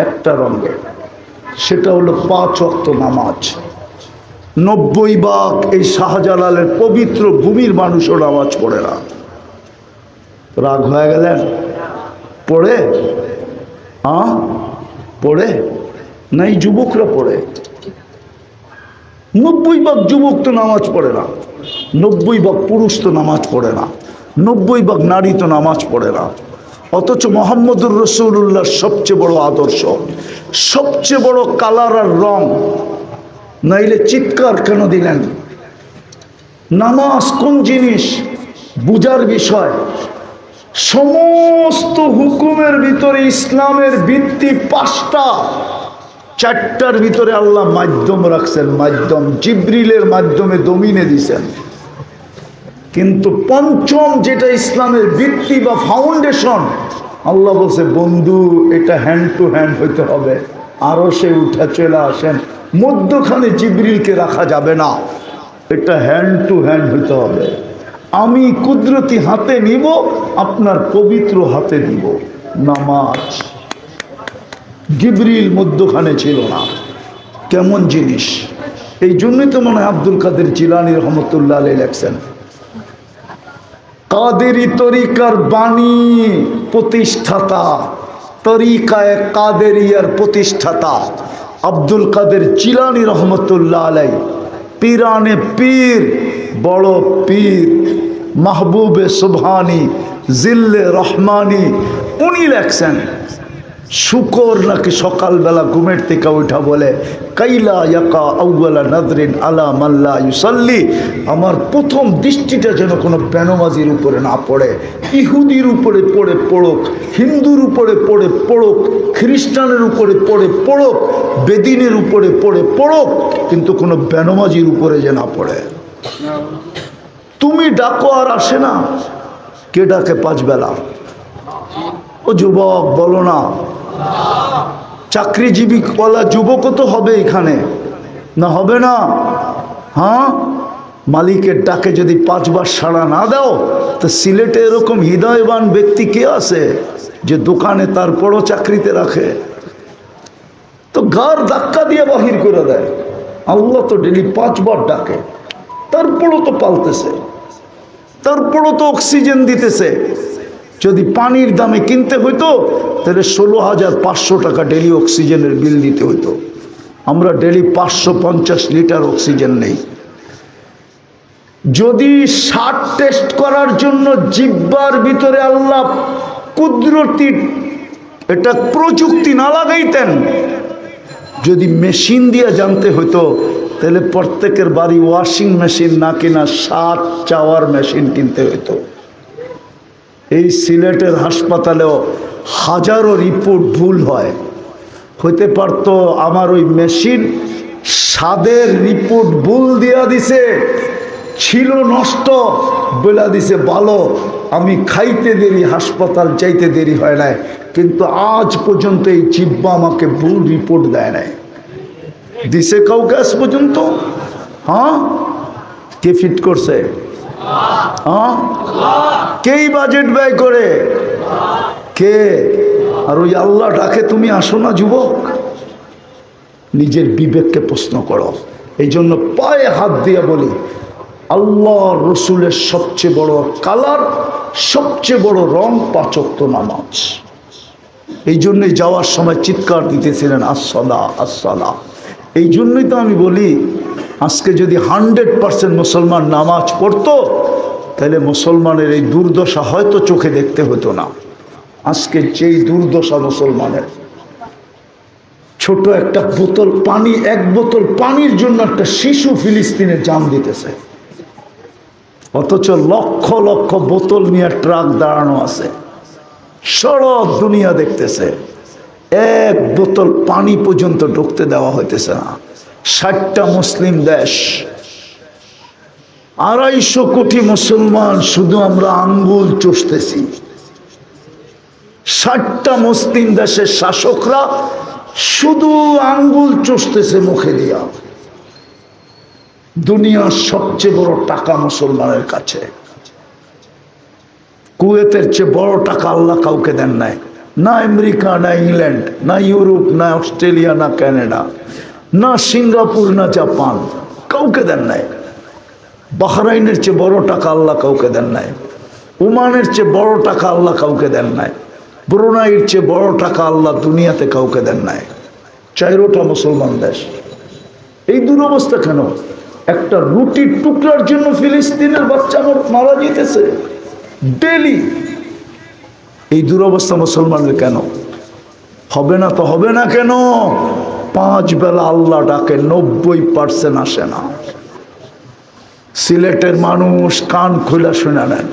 একটা রঙে, সেটা হলো 5 ওয়াক্ত নামাজ। 90 এই শাহজালালের পবিত্র ভূমির মানুষও নামাজ পড়ে না। রাগ হয়ে গেলেন? পড়ে? পড়ে? নাই যুবকরা পড়ে। 90% যুবক তো নামাজ পড়ে না, 90% পুরুষ তো নামাজ পড়ে না, 90% নারী তো নামাজ পড়ে না। অথচ মোহাম্মদুর রসুল্লাহর সবচেয়ে বড় আদর্শ, সবচেয়ে বড় কালার আর রং, নাইলে চিৎকার কেন দিলেন? নামাজ কোন জিনিস বুঝার বিষয়। সমস্ত হুকুমের ভিতরে ইসলামের ভিত্তি 5টা, 4টার ভিতরে আল্লাহ মাধ্যম রাখছেন, মাধ্যম জিবরিলের মাধ্যমে দমিনে দিছেন। কিন্তু 5ম যেটা ইসলামের ভিত্তি বা ফাউন্ডেশন, আল্লাহ বলছে বন্ধু এটা হ্যান্ড টু হ্যান্ড হইতে হবে, আরো সে উঠে চলে আসেন, মধ্যখানে জিবরিলকে রাখা যাবে না, এটা হ্যান্ড টু হ্যান্ড হইতে হবে। আমি কুদরতি হাতে নিব, আপনার পবিত্র হাতে দিব। নামাজ জিবরিল মধ্যখানে ছিল না। কেমন জিনিস! এই জন্যই তো মনে হয় আব্দুল কাদের জিলানী রহমতুল্লাহ আলাইহি লেখছেন, কাদেরি তরিকার বাণী প্রতিষ্ঠাতা, তরিকায়ে কাদেরিয়ার প্রতিষ্ঠাতা আব্দুল কাদের জিলানী রহমতুল্লাহ আলাইহি, পীরানে পীর, বড় পীর, মাহবুবে সুবহানি, জিল্লে রহমানি, উনি লেখছেন শুকর নাকি সকালবেলা ঘুমের থেকে উঠা বলে কাইলা ইয়াকা আউয়ালা নাদরিন আলা মাল্লা ইউসাল্লি, আমার প্রথম দৃষ্টিটা যেন কোনো বেনমাজির উপরে না পড়ে, ইহুদির উপরে পড়ে পড়ুক, হিন্দুর উপরে পড়ে পড়ুক, খ্রিস্টানের উপরে পড়ে পড়ুক, বেদিনের উপরে পড়ে পড়ুক, কিন্তু কোনো বেনমাজির উপরে যে না পড়ে। তুমি ডাকো আর আসে না, কে ডাকে 5 বেলা? ও যুবক বলো না, চাকরিজীবী বলা যুবকও তো হবে এখানে, না হবে না? হ্যাঁ, মালিকের ডাকে যদি 5 বার সাড়া না দাও, তো সিলেটে এরকম হৃদয়বান ব্যক্তি কে আছে যে দোকানে তারপরও চাকরিতে রাখে? তো ঘর ধাক্কা দিয়ে বাহির করে দেয়। আল্লাহ তো ডেলি 5 বার ডাকে, তারপরও তো পালতেছে, তারপরও তো অক্সিজেন দিতেছে। যদি পানির দামে কিনতে হইতো তাহলে 16,500 টাকা ডেলি অক্সিজেনের বিল দিতে হইতো। আমরা ডেলি 550 লিটার অক্সিজেন নেই। যদি 60 টেস্ট করার জন্য জিহ্বার ভিতরে আল্লাহ কুদরতি এটা প্রযুক্তি না লাগাইতেন, যদি মেশিন দিয়ে জানতে হইতো, তাহলে প্রত্যেকের বাড়ি ওয়াশিং মেশিন না কিনা 7 চাওয়ার মেশিন কিনতে হইতো। এই সিলেটের হাসপাতালেও হাজারো রিপোর্ট ভুল হয়, হইতে পারতো আমার ওই মেশিন স্বাদের রিপোর্ট ভুল দিয়া দিছে, ছিল নষ্ট বলে দিছে ভালো, আমি খাইতে দেরি, হাসপাতাল চাইতে দেরি হয় নাই, কিন্তু আজ পর্যন্ত এই জিহ্বা আমাকে ভুল রিপোর্ট দেয় নাই। দিছে কাউকে আজ পর্যন্ত? হ্যাঁ, কে ফিট করছে? হ্যাঁ, কেই বাজেট ব্যয় করে? কে? আর ওই আল্লাহ ডাকে তুমি আসো না যুবক? নিজের বিবেককে প্রশ্ন করো। এই জন্য পায়ে হাত দিয়ে বলি, আল্লাহ রসুলের সবচেয়ে বড় কালার, সবচেয়ে বড় রং 5 ওয়াক্ত নামাজ। এই জন্যই যাওয়ার সময় চিৎকার দিতেছিলেন আসসালা আসসালা। এই জন্যই তো আমি বলি, আজকে যদি 100% মুসলমান নামাজ পড়তো, তাহলে মুসলমানের এই দুর্দশা হয়তো চোখে দেখতে হতো না। আজকে যেই দুর্দশা মুসলমানের, ছোট একটা বোতল পানি, 1 বোতল পানির জন্য একটা শিশু ফিলিস্তিনে জান দিতেছে, অথচ লক্ষ লক্ষ বোতল নিয়ে ট্রাক দাঁড়ানো আছে, সারা দুনিয়া দেখতেছে, 1 বোতল পানি পর্যন্ত ঢুকতে দেওয়া হইতেছে না। 60টা মুসলিম দেশ, 250 কোটি মুসলমান, শুধু আমরা আঙ্গুল চষতেছি। 60টা মুসলিম দেশের শাসকরা শুধু আঙ্গুল চষতেছে মুখে দিয়া। দুনিয়ার সবচেয়ে বড় টাকা মুসলমানের কাছে। কুয়েতের চেয়ে বড় টাকা আল্লাহ কাউকে দেন নাই, না আমেরিকা, না ইংল্যান্ড, না ইউরোপ, না অস্ট্রেলিয়া, না কানাডা, না সিঙ্গাপুর, না জাপান, কাউকে দেন নাই। বাহরাইনের চেয়ে বড় টাকা আল্লাহ কাউকে দেন নাই। ওমানের চেয়ে বড় টাকা আল্লাহ কাউকে দেন নাই। ব্রুনাইয়ের চেয়ে বড় টাকা আল্লাহ দুনিয়াতে কাউকে দেন নাই। 4টা মুসলমান দেশ। এই দুরবস্থা কেন? একটা রুটির টুকরার জন্য ফিলিস্তিনের বাচ্চা মারা যেতেছে ডেলি। এই দুরবস্থা মুসলমানদের কেন? হবে না তো হবে না কেন? 5 বেলা আল্লাহ ডাকে, 90% আসে না। সিলেটের মানুষ কান খুলে শুনে নেন,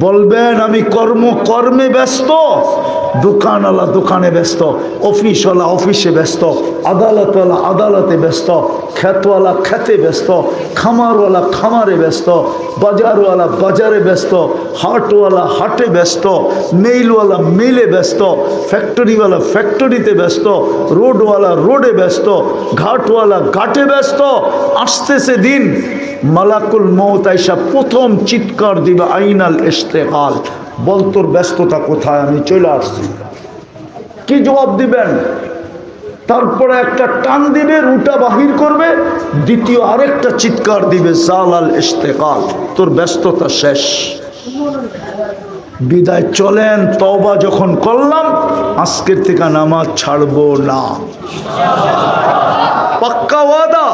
বলবেন আমি কর্মে ব্যস্ত, দোকানওয়ালা দোকানে ব্যস্ত, অফিসওয়ালা অফিসে ব্যস্ত, আদালতওয়ালা আদালতে ব্যস্ত, ক্ষেতওয়ালা খেতে ব্যস্ত, খামারওয়ালা খামারে ব্যস্ত, বাজারওয়ালা বাজারে ব্যস্ত, হাটওয়ালা হাটে ব্যস্ত, মেইলওয়ালা মেইলে ব্যস্ত, ফ্যাক্টরিওয়ালা ফ্যাক্টরিতে ব্যস্ত, রোডওয়ালা রোডে ব্যস্ত, ঘাটওয়ালা ঘাটে ব্যস্ত। আসতেছে দিন মালাকুল মউত আইসা প্রথম চিৎকার দিবে, আইনাল ইশতেগাল, বল তোর ব্যস্ততা কোথায়, আমি চলে আসছি। কি জবাব দিবেন? তারপরে একটা টান দিবে, রুটা বাহির করবে, দ্বিতীয় আরেকটা চিৎকার দিবে, জালাল ইশতেগাল, তোর ব্যস্ততা শেষ। বিদায় চলেন, তওবা যখন করলাম আজকের থেকে নামাজ ছাড়বো না, পাক্কা ওয়াদা।